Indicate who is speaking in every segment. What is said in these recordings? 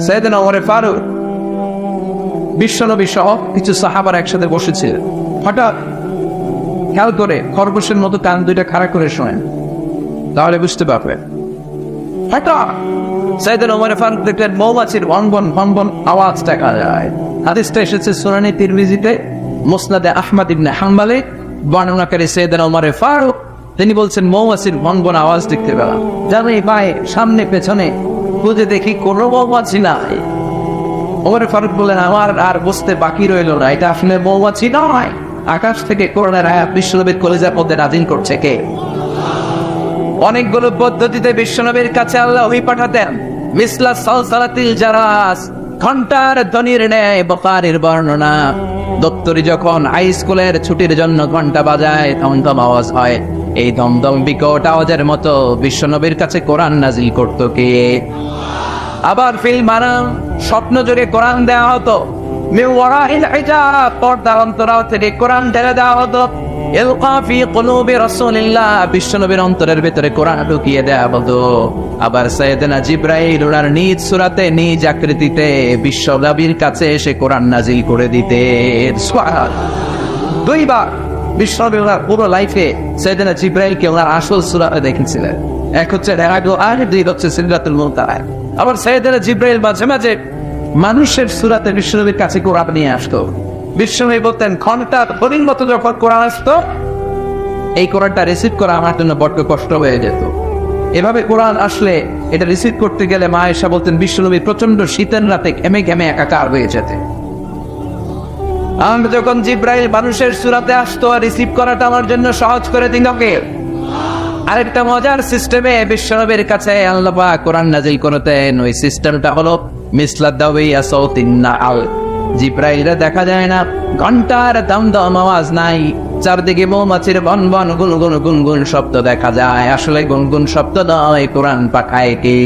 Speaker 1: সাইয়েদনা ওমর ফারুক বিশ্বনবী সহ কিছু সাহাবারা একসাথে বসেছিলেন। হঠাৎ খেয়াল করে খরগোশের মতো কান দুইটা খাড়া করে শোনেন, তাহলে বুঝতে পারবেন। হঠাৎ সাইয়েদনা ওমর ফারুক দেখলেন মৌমাছির ভনভন ভনভন আওয়াজ দেখা যায়। হাদিসটা এসেছে সুনানে তিরমিজিতে, মুসনাদে আহমদ ইবনে হাম্বলে। বর্ণনাকারী সাইয়েদনা ওমর ফারুক তিনি বলছেন মৌমাছির ভনভন আওয়াজ দেখতে পেলাম, জানি ভাই সামনে পেছনে খুঁজে দেখি কোনো মৌমাছি নাই। ওমর ফারুক বললেন আমার আর বুঝতে বাকি রইল না, এটা আসলে মৌমাছি নয়, আকাশ থেকে কোরআনের আয়াত বিশ্বনবীর কলিজার মধ্যে নাযিল করছে কে? অনেকগুলো পদ্ধতিতে বিশ্বনবীর কাছে আল্লাহ ওহী পাঠাতেন। মিসলা সালসালাতিল জারাস, ঘন্টার ধ্বনির ন্যায় বুখারীর বর্ণনা। দপ্তরি যখন হাই স্কুলের ছুটির জন্য ঘন্টা বাজায় দমদম আওয়াজ হয়, এই দমদম বিকট আওয়াজের মতো বিশ্বনবীর কাছে কোরআন নাযিল করত কে? আবার ফিল মানাম, স্বপ্ন জুড়ে কোরআন দেওয়া হতো। মিন ওয়ারাইল হিজাব, পর্দার অন্তরাল থেকে কোরআন ঢেলে দেওয়া হতো। ইলকা ফি কুলুবি রাসূলিল্লাহ, বিশ্বনবীর অন্তরের ভিতরে কোরআন ঢুকিয়ে দেওয়া হতো। আবার সাইয়েদনা জিবরাইল ওনার নিজ সূরাতে নিজ আকৃতিতে বিশ্বনবীর কাছে এসে কোরআন নাযিল করে দিতেন। সুবহানাল্লাহ। দুইবার বিশ্বনবী ওনার পুরো লাইফে সাইয়েদনা জিবরাইলকে ওনার আসল সূরাতে দেখেছিলেন। এক হচ্ছে রাগো আর দুই হচ্ছে সিদরাতুল মুনতাহা। আবার সাইয়েদনা জিবরাইল মাঝে মাঝে মানুষের সূরাতে বিশ্বনবীর কাছে কোরআন নিয়ে আসতো। বিশ্বনবী বলতেন ঘন্টা ধ্বনির মতো যখন কোরআন আসতো, এই কোরআনটা রিসিভ করা আমার জন্য বড্ড কষ্ট হয়ে যেত। এভাবে কোরআন আসলে এটা রিসিভ করতে গেলে মা আয়েশা বলতেন বিশ্বনবী প্রচন্ড শীতের রাতে ঘেমে ঘেমে একাকার হয়ে যেতেন। আর যখন জিবরাইল মানুষের সূরাতে আসতো, রিসিভ করাটা আমার জন্য সহজ করে দিল কে? আরেকটা মজার সিস্টেমে বিশ্বনবীর কাছে আল্লাহ পাক কোরআন নাযিল করতেন। ওই সিস্টেমটা হলো মিসলা দাওয়িয়া সাউতিন নাল। জিবরাইলরা দেখা যায় না, ঘন্টার দমদম আওয়াজ নাই, চারদিকে মৌমাছির বনবন গুনগুন গুনগুন শব্দ দেখা যায়। আসলে গুনগুন শব্দ নয়, কোরআন পাঠায় কে?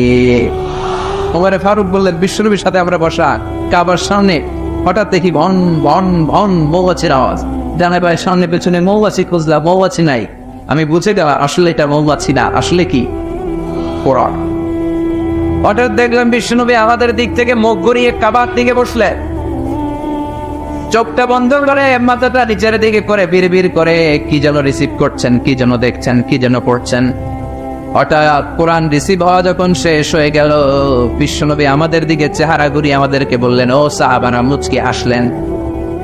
Speaker 1: ওমর ফারুক বললেন বিশ্বনবীর সাথে আমরা বসা কাবার সামনে, হঠাৎ দেখি ভন ভন ভন মৌমাছির আওয়াজ। জানাই ভাই সামনে পেছনে মৌমাছি খুঁজলাম, মৌমাছি নাই। আমি বুঝে গেলাম আসলে এটা মৌমাছি না, আসলে কি কোরআন। হঠাৎ দেখলাম বিশ্বনবী আমাদের দিক থেকে মুখ ঘুরিয়ে কাবার দিকে বসলেন, চোখটা বন্ধ করে মাথাটা নিচের দিকে করে বিড়বিড় করে কি যেন রিসিভ করছেন, কি যেন দেখছেন, কি যেন পড়ছেন। হঠাৎ কোরআন রিসিভ হওয়া যখন শেষ হয়ে গেল, বিশ্বনবী আমাদের দিকে চেহারা ঘুরিয়ে আমাদেরকে বললেন, ও সাহাবারা, মুচকি হাসলেন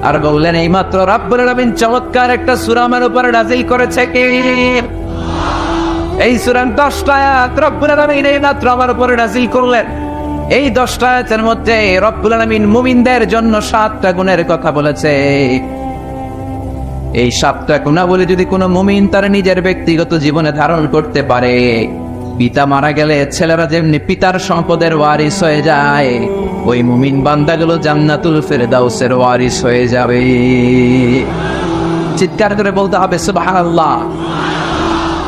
Speaker 1: আর বললেন এইমাত্র রব্বুল আলামিন চমৎকার একটা সূরা আমার উপরে নাযিল করেছে কে? এই সূরার 10টা আয়াত রব্বুল আলামিন এইমাত্র আমার উপরে নাযিল করলেন। এই 10টা আয়াতের মধ্যে রব্বুল আলামিন মুমিনদের জন্য 7টা গুণের কথা বলেছে। এই 7টা গুণাবলী যদি কোনো মুমিন তার নিজের ব্যক্তিগত জীবনে ধারণ করতে পারে, পিতা মারা গেলে ছেলেরা যেমনি পিতার সম্পদের ওয়ারিস হয়ে যায়, ওই মুমিন বান্দাগুলো জান্নাতুল ফেরদাউসের ওয়ারিস হয়ে যাবে। চিৎকার করে বলতে হবে সুবহানাল্লাহ।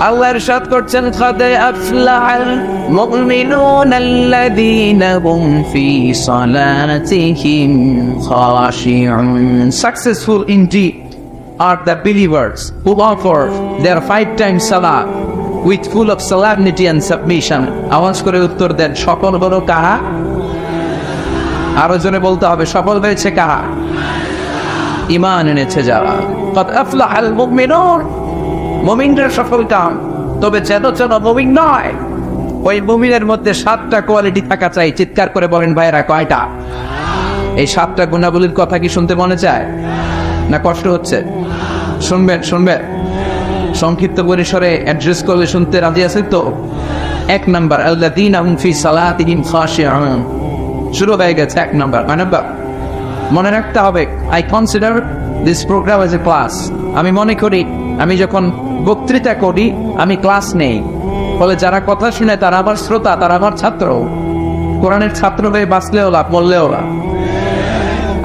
Speaker 1: আল্লাহ ইরশাদ করছেন, قد أفلح المؤمنون الذين هم في صلاتهم خاشعون. Successful indeed are the believers who offer their 5 times salah with full of solemnity and submission. আওয়াজ করে উত্তর দেন, সফল হলো কারা? আরো জোরে বলতে হবে, সফল হয়েছে কারা? ঈমান এনেছে যারা। قد أفلح المؤمنون, মুমিনরা সফল কাম। তবে যেন মুমিন নয়, ওই মুমিনের মধ্যে 7টা কোয়ালিটি থাকা চাই। চিৎকার করে বলেন ভাইরা, কয়টা? এই 7টা গুণাবলীর কথা কি শুনতে মনে চায় না কষ্ট হচ্ছে? শুনবেন শুনবেন, সংক্ষিপ্ত পরিসরে অ্যাড্রেস করলে শুনতে রাজি আছেন তো? 1 নাম্বার, আল্লাযীনা হুম ফি সালাতিহিম খাশিউন। শুরু হয়ে গেছে 1 নাম্বার। মনে রাখতে হবে, I consider this program as a class. আমি মনে করি আমি যখন বক্তৃতা করি আমি ক্লাস নেই। ফলে যারা কথা শুনে তারা আমার শ্রোতা, তারা আমার ছাত্র। কোরআনের ছাত্র হয়ে বাঁচলেও লাভ, মরলেও লাভ।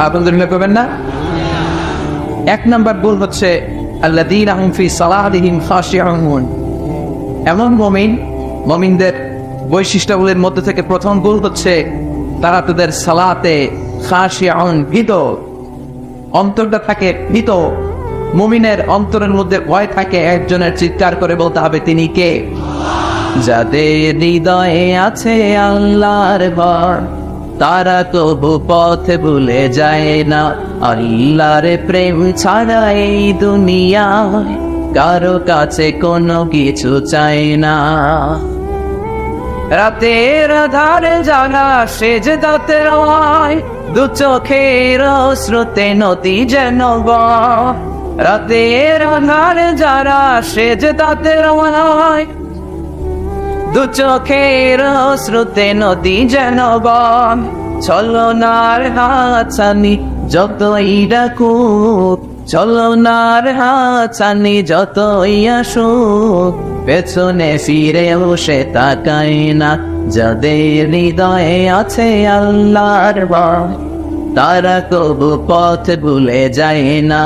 Speaker 1: আলহামদুলিল্লাহ করবেন না? 1 নাম্বার ভুল হচ্ছে আল্লাযীনা হুম ফি সালাতিহিম খাশিউন। এমন মুমিনদের বৈশিষ্ট্যগুলির মধ্যে থেকে প্রথম ভুল হচ্ছে তারা তাদের সালাতে খাশিউন, ভীত। অন্তরটা থাকে ভীত। মুমিনের অন্তরের মধ্যে ভয় থাকে। একজনের চিৎকার করে বলতে হবে, তিনি কে? যাদের হৃদয়ে আছে আল্লাহর ভয়, তারা তবু পথ ভুলে যায় না। আল্লাহর প্রেম ছাড়া এই দুনিয়ায় কারো কাছে কোনো কিছু চায় না। রাতের আধারে জানা সেজদাতে রয়, দু চোখের স্রোতে নদী যেন বয়। রাতের আধারে যারা সেজদাতে রয়, দু চোখের স্রোতে নদী যেন বয়। ছলনার হাতছানি যতই ডাকুক, ছলনার হাতছানি যতই আসুক, পেছনে ফিরে বসে তাকায় না। যাদের হৃদয়ে আছে আল্লাহর ভয়, তারা কবু পথ ভুলে যায় না।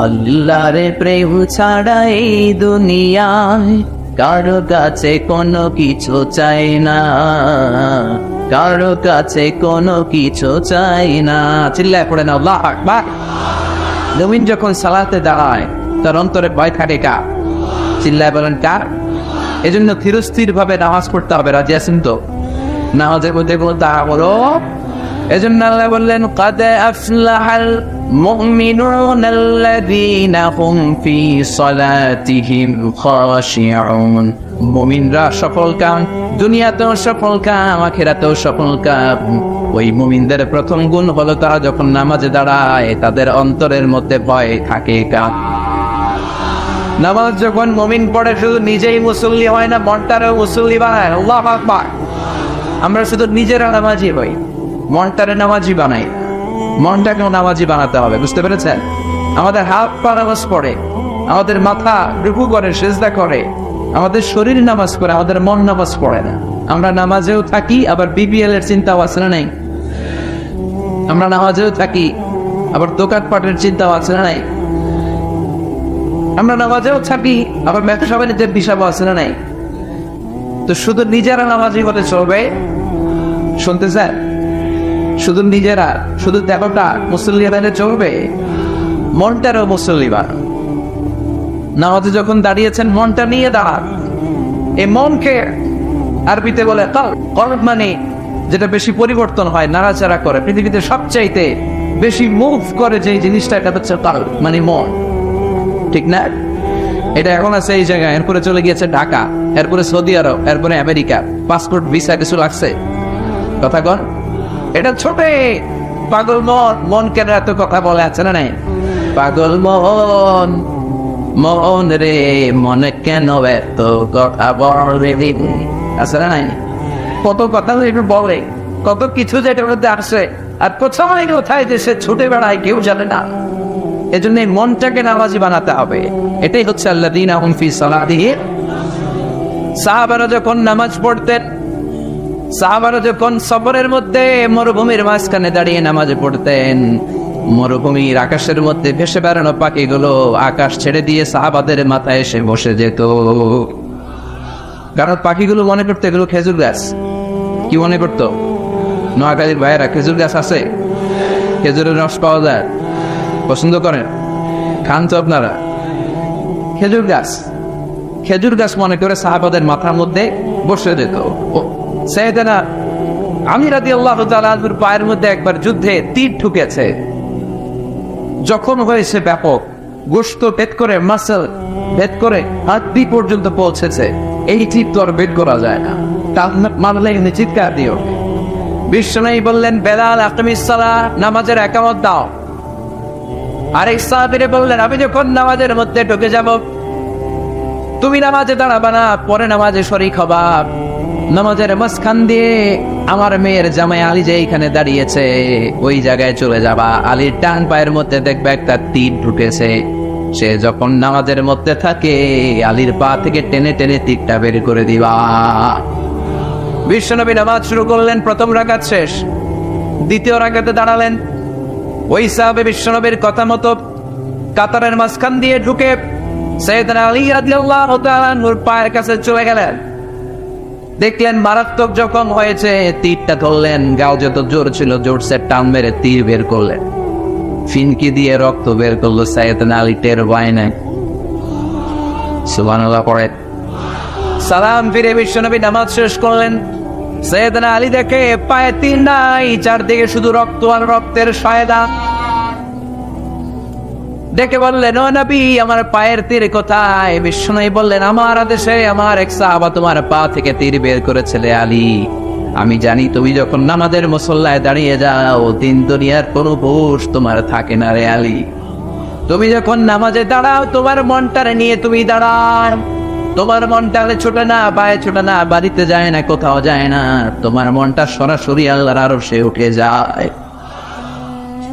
Speaker 1: আল্লাহর প্রেম ছাড়া এই দুনিয়ায় কারো কাছে কোনো কিছু চাই না, কারো কাছে কোনো কিছু চাই না। চিল্লায় পড়ে না আল্লাহু আকবার। মুমিন যখন সালাতে দাঁড়ায় তার অন্তরে ভয় থাকে কার? চিল্লায় বলেন কার? এজন্য ধীরস্থির ভাবে নামাজ পড়তে হবে। রাজি আছেন তো? নামাজের মধ্যে কোনো তাড়াহুড়ো। এজন্য আল্লাহ বললেন قد أفلح المؤمنون الذين هم في صلاتهم خاشعون। মুমিনরা সফল কাম, দুনিয়াতেও সফল কাম, আখিরাতেও সফল কাম। ওই মুমিনদের প্রথম গুণ হলো তারা যখন নামাজে দাঁড়ায় তাদের অন্তরের মধ্যে ভয় থাকে কার? নামাজ যখন মুমিন পড়ে শুধু নিজেই মুসল্লি হয় না, মনটারও মুসল্লি বানায়। আল্লাহু আকবার। আমরা শুধু নিজেরা নামাজি হই, মনটারে নামাজি বানাই। মনটাকেও নামাজি বানাতে হবে, বুঝতে পেরেছেন? আমাদের হাত পা নামাজ পড়ে, আমাদের মাথা রুকু করে, সিজদা করে, আমাদের শরীর নামাজ করে, আমাদের মন নামাজ পড়ে না। আমরা নামাজেও থাকি, আবার বিপিএল এর চিন্তাও আছে না নাই? আমরা নামাজেও থাকি, আবার দোকানপাটের চিন্তাও আছে না নাই? আমরা নামাজেও থাকি, আবার ব্যবসা বাণিজ্যের বিষয়ও আছে না নাই? তো শুধু নিজেরা নামাজি হলে চলবে? শুনতে চান? শুধু নিজেরা, শুধু দেহটা মুসল্লি বানালে চলবে? মনটারও মুসল্লি বানান। নামাজে যখন দাঁড়িয়েছেন মনটা নিয়ে দাঁড়ান। এই মনকে আরবিতে বলে কলব, মানে যেটা বেশি পরিবর্তন হয়, নাড়াচাড়া করে, পৃথিবীতে সবচাইতে বেশি মুভ করে যে জিনিসটা, এটা হচ্ছে কলব, মানে মন। ঠিক না? এটা এখন আছে এই জায়গায়, এরপরে চলে গিয়েছে ঢাকা, এরপরে সৌদি আরব, এরপরে আমেরিকা। পাসপোর্ট ভিসা কিছু লাগছে? কথা কন। এটা ছোট পাগল মন। মন কেন এত কথা বলে আছে না নাই? পাগল মন, মন রে মনে কেন এত কথা বলে আছে না নাই? কত কথা বলে, কত কিছু যেটার মধ্যে আসে, আর কোথায় কোথায় যে সে ছুটে বেড়ায় কেউ জানে না। এজন্য মনটাকে নামাজি বানাতে হবে। এটাই হচ্ছে আল্লাযীনা হুম ফি সালাতিহিম। সাহাবারা যখন নামাজ পড়তেন, সাহাবারা যখন সফরের মধ্যে মরুভূমির মাঝখানে দাঁড়িয়ে নামাজ পড়তেন, মরুভূমির আকাশের মধ্যে ভেসে বেড়ানো পাখিগুলো আকাশ ছেড়ে দিয়ে সাহাবাদের মাথায় এসে বসে যেত। কারণ পাখিগুলো মনে করতো এগুলো খেজুর গাছ। কি মনে করতো? নোয়াখালীর ভাইয়েরা, খেজুর গাছ আছে, খেজুরের রস পাওয়া যায়, পছন্দ করেন, খান তো আপনারা। খেজুর গাছ, খেজুর গাছ মনে করে সাহাবাদের মাথার মধ্যে বসে যেত। সাইয়েদনা আলী রাদিয়াল্লাহু তাআলা আনহুর পায়ের মধ্যে একবার যুদ্ধে তীর ঢুকেছে, জখম হয়েছে ব্যাপক, গোশত ভেদ করে, মাসল ভেদ করে হাড্ডি পর্যন্ত পৌঁছেছে। এই তীর তো আর বের করা যায় না, তা মারলে চিৎকার দিও। বিশ্বনবী বললেন, বেলাল আকিমিস সালাহ, নামাজের ইকামত দাও। আরেক সাহাবীরে বললেন, আমি যখন নামাজের মধ্যে ঢুকে যাব, তুমি নামাজে দাঁড়াবা না, পরে নামাজে শরীক হবা। নামাজের মাঝখান দিয়ে আমার মেয়ের জামাই আলী যে এইখানে দাঁড়িয়েছে, ওই জায়গায় চলে যাবা। আলীর ডান পায়ের মধ্যে দেখবে একটা তীর ঢুকেছে। সে যখন নামাজের মধ্যে থাকে, আলীর পা থেকে টেনে টেনে তীরটা বের করে দিবা। বিশ্বনবী নামাজ শুরু করলেন, প্রথম রাকাত শেষ, দ্বিতীয় রাকাতে দাঁড়ালেন। ওই সাহাবে বিশ্বনবীর কথা মতো কাতারের মাঝখান দিয়ে ঢুকে সাইয়েদনা আলী রাদিয়াল্লাহু তাআলা আনহুর পায়ের কাছে চলে গেলেন। দেখলেন মারাত্মক জখম হয়েছে, তীরটা ধরলেন, গাও যত জোর ছিল জোরসে টান মেরে তীর বের করলেন। ফিনকি দিয়ে রক্ত বের করলো। সাইয়েদনা আলী টের পায় না। সুবহানাল্লাহ পড়ে। সালাম ফিরে বিশ্বনবী নামাজ শেষ করলেন। সাইয়েদনা আলী দেখে পায়ে তীর নাই, চারদিকে শুধু রক্ত আর রক্তের সয়দান। ডেকে বললেন, ও নবী, আমার পায়ের তীর কোথায়? বিষ্ণু বললেন, আমার আদেশে আমার এক সাহাবা তোমার পা থেকে তীর বের করেছিলে আলী। আমি জানি তুমি যখন নামাজের মুসল্লায় দাঁড়িয়ে যাও, দিন দুনিয়ার কোনো হুঁশ তোমার থাকে না রে আলী। তুমি যখন নামাজে দাঁড়াও, তোমার মনটারে নিয়ে তুমি দাঁড়াও। তোমার মনটারে ছোটে না, পায়ে ছোটে না, বাড়িতে যায় না, কোথাও যায় না। তোমার মনটা সরাসরি আল্লাহর আরশে উঠে যায়।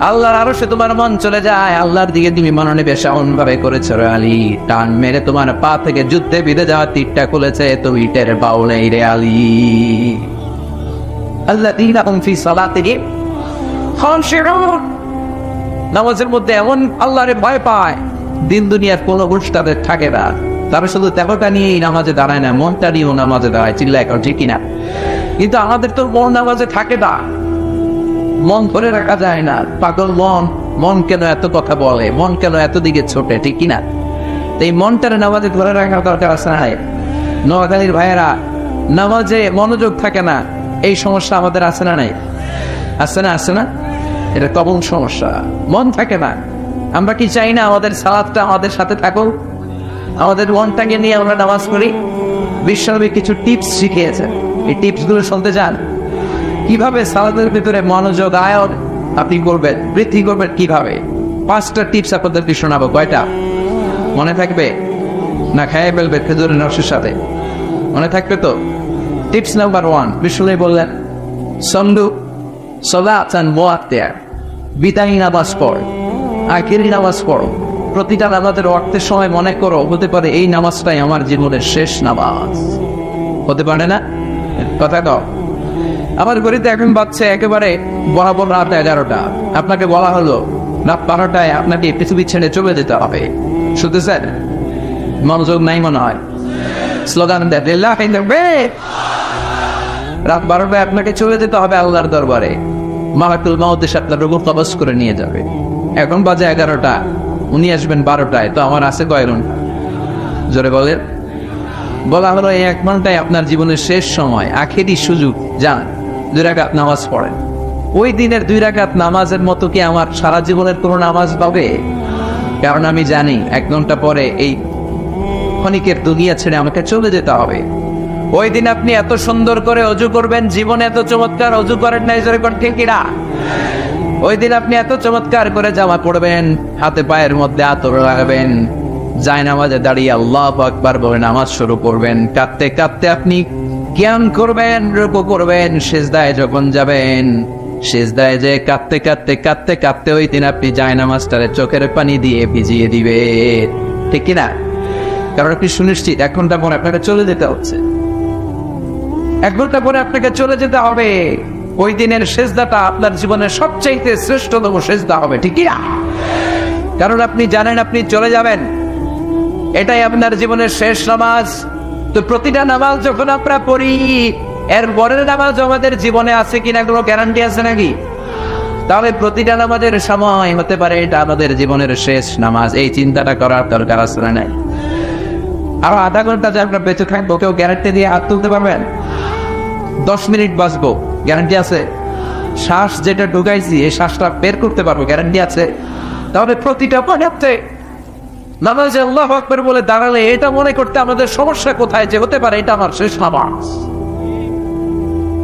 Speaker 1: আল্লাহর আরশে তোমার মন চলে যায়। আল্লাহর দিকে তুমি মনোনিবেশ এমন ভাবে করেছো রে আলী, টান মেরে তোমার পা থেকে যুদ্ধে বিঁধে যাওয়া তীরটা খুলেছে, তুমি টের পাও নাই রে আলী। আল্লাযীনা হুম ফি সালাতিহিম খাশিউন, নামাজের মধ্যে এমন আল্লাহরে ভয় পায়, দিন দুনিয়ার কোনো হুঁশ তাদের থাকে না। তারা শুধু দেহটা নিয়েই নামাজে দাঁড়ায় না, মনটা নিয়েও নামাজে দাঁড়ায়। চিল্লায় এখন ঠিক কিনা? কিন্তু আমাদের তো মন নামাজে থাকে না, মন ধরে রাখা যায় না। পাগল মন, মন কেন এত কথা বলে, মন কেন এত দিকে ছোটে, ঠিক কিনা? এই মনটারে নামাজে ধরে রাখার দরকার আছে না? নোয়াখালীর ভাইয়েরা, নামাজে মনোযোগ থাকে না, এই সমস্যা আমাদের আছে না? নাই? আছে না? আছে না? এটা কমন সমস্যা, মন থাকে না। আমরা কি চাই না আমাদের সালাতটা আমাদের সাথে থাকুক, আমাদের মনটাকে নিয়ে আমরা নামাজ পড়ি? বিশ্বনবী কিছু টিপস শিখিয়েছেন, এই টিপস গুলো শুনতে চান? কিভাবে সালাতের ভিতরে মনোযোগ আয়ন আপনি করবেন, বৃদ্ধি করবেন কিভাবে? 5টা টিপস আপনাদেরকে শোনাবো। কয়টা মনে থাকবে? না খেয়ে ফেলবে খেজুরের রসের সাথে? মনে থাকবে তো? টিপস নাম্বার 1, বিশ্বনবী বললেন, সন্ডু সালাতান মুআত্তিয়া, বিদায়ী নামাজ পড়, আখিরি নামাজ পড়ো। প্রতিটা নামাজের ওয়াক্তের সময় মনে করো, হতে পারে এই নামাজটাই আমার জীবনের শেষ নামাজ। হতে পারে না? কথা দাও। আমার ঘড়িতে এখন বাজছে একেবারে বরাবর রাত 11টা। আপনাকে বলা হলো রাত 12টায় আপনাকে পৃথিবী ছেড়ে চলে যেতে হবে। শুনতেছেন? মনোযোগ নাই মনে হয়। স্লোগান দেয়, রাত 12টায় আপনাকে চলে যেতে হবে আল্লাহর দরবারে। মালাকুল মাউত এসে আপনার রূহ কবজ করে নিয়ে যাবে। এখন বাজে 11টা, উনি আসবেন 12টায়। তো আমার আছে কয় ঘন্টা? জোরে বলেন। বলা হলো এই 1 ঘন্টায় আপনার জীবনের শেষ সময়, আখেরি সুযোগ। যান 2 রাকাত নামাজ পড়েন। ওই দিনের 2 রাকাত নামাজের মতো কি আমার সারা জীবনের কোনো নামাজ পাবে? কারণ আমি জানি 1 ঘন্টা পরে এই ক্ষণিকের দুনিয়া ছেড়ে আমাকে চলে যেতে হবে। ওই দিন আপনি এত সুন্দর করে অজু করবেন, জীবনে এত চমৎকার অজু করেন নাই, জোরে কর ঠিক কিনা? ওই দিন আপনি এত চমৎকার করে জামা পড়বেন, হাতে পায়ের মধ্যে আতর লাগাবেন, যায় নামাজে দাঁড়িয়ে আল্লাহু আকবার বলে নামাজ শুরু করবেন। কাঁদতে কাঁদতে আপনি জ্ঞান করবেন, রুকু করবেন। সিজদায় যখন যাবেন, সিজদায় যে কাঁদতে কাঁদতে কাঁদতে কাঁদতে ওই দিন আপনি যায় নামাজটারে চোখের পানি দিয়ে ভিজিয়ে দিবেন, ঠিক কিনা? কারণ আপনি সুনিশ্চিত 1 ঘন্টা পরে আপনাকে চলে যেতে হচ্ছে। 1 ঘন্টা পরে আপনাকে চলে যেতে হবে। ওই দিনের সেজদাটা আপনার জীবনের সবচাইতে শ্রেষ্ঠতম সেজদা হবে, ঠিক কিনা? কারণ আপনি জানেন আপনি চলে যাবেন, এটাই আপনার জীবনের শেষ নামাজ। তো প্রতিটা নামাজ যখন আমরা পড়ি, এর পরের নামাজ আমাদের জীবনে আছে কিনা কোনো গ্যারান্টি আছে নাকি? তাহলে প্রতিটা নামাজের সময় হতে পারে এটা আমাদের জীবনের শেষ নামাজ। এই চিন্তাটা করার দরকার আছে না? নাই? আরো আধা ঘন্টা যে আমরা বেঁচে থাকবো, কেউ গ্যারান্টি দিয়ে হাত তুলতে পারবেন? 10 মিনিট বাঁচবো, গ্যারান্টি আছে? শ্বাস যেটা ঢুকাইছি এই শ্বাসটা বের করতে পারবো, গ্যারান্টি আছে? তাহলে প্রতিটা পয়েন্টে নামাজে আল্লাহু আকবার বলে দাঁড়ালে এটা মনে করতে আমাদের সমস্যা কোথায়? যে হতে পারে এটা আমার শেষ নামাজ,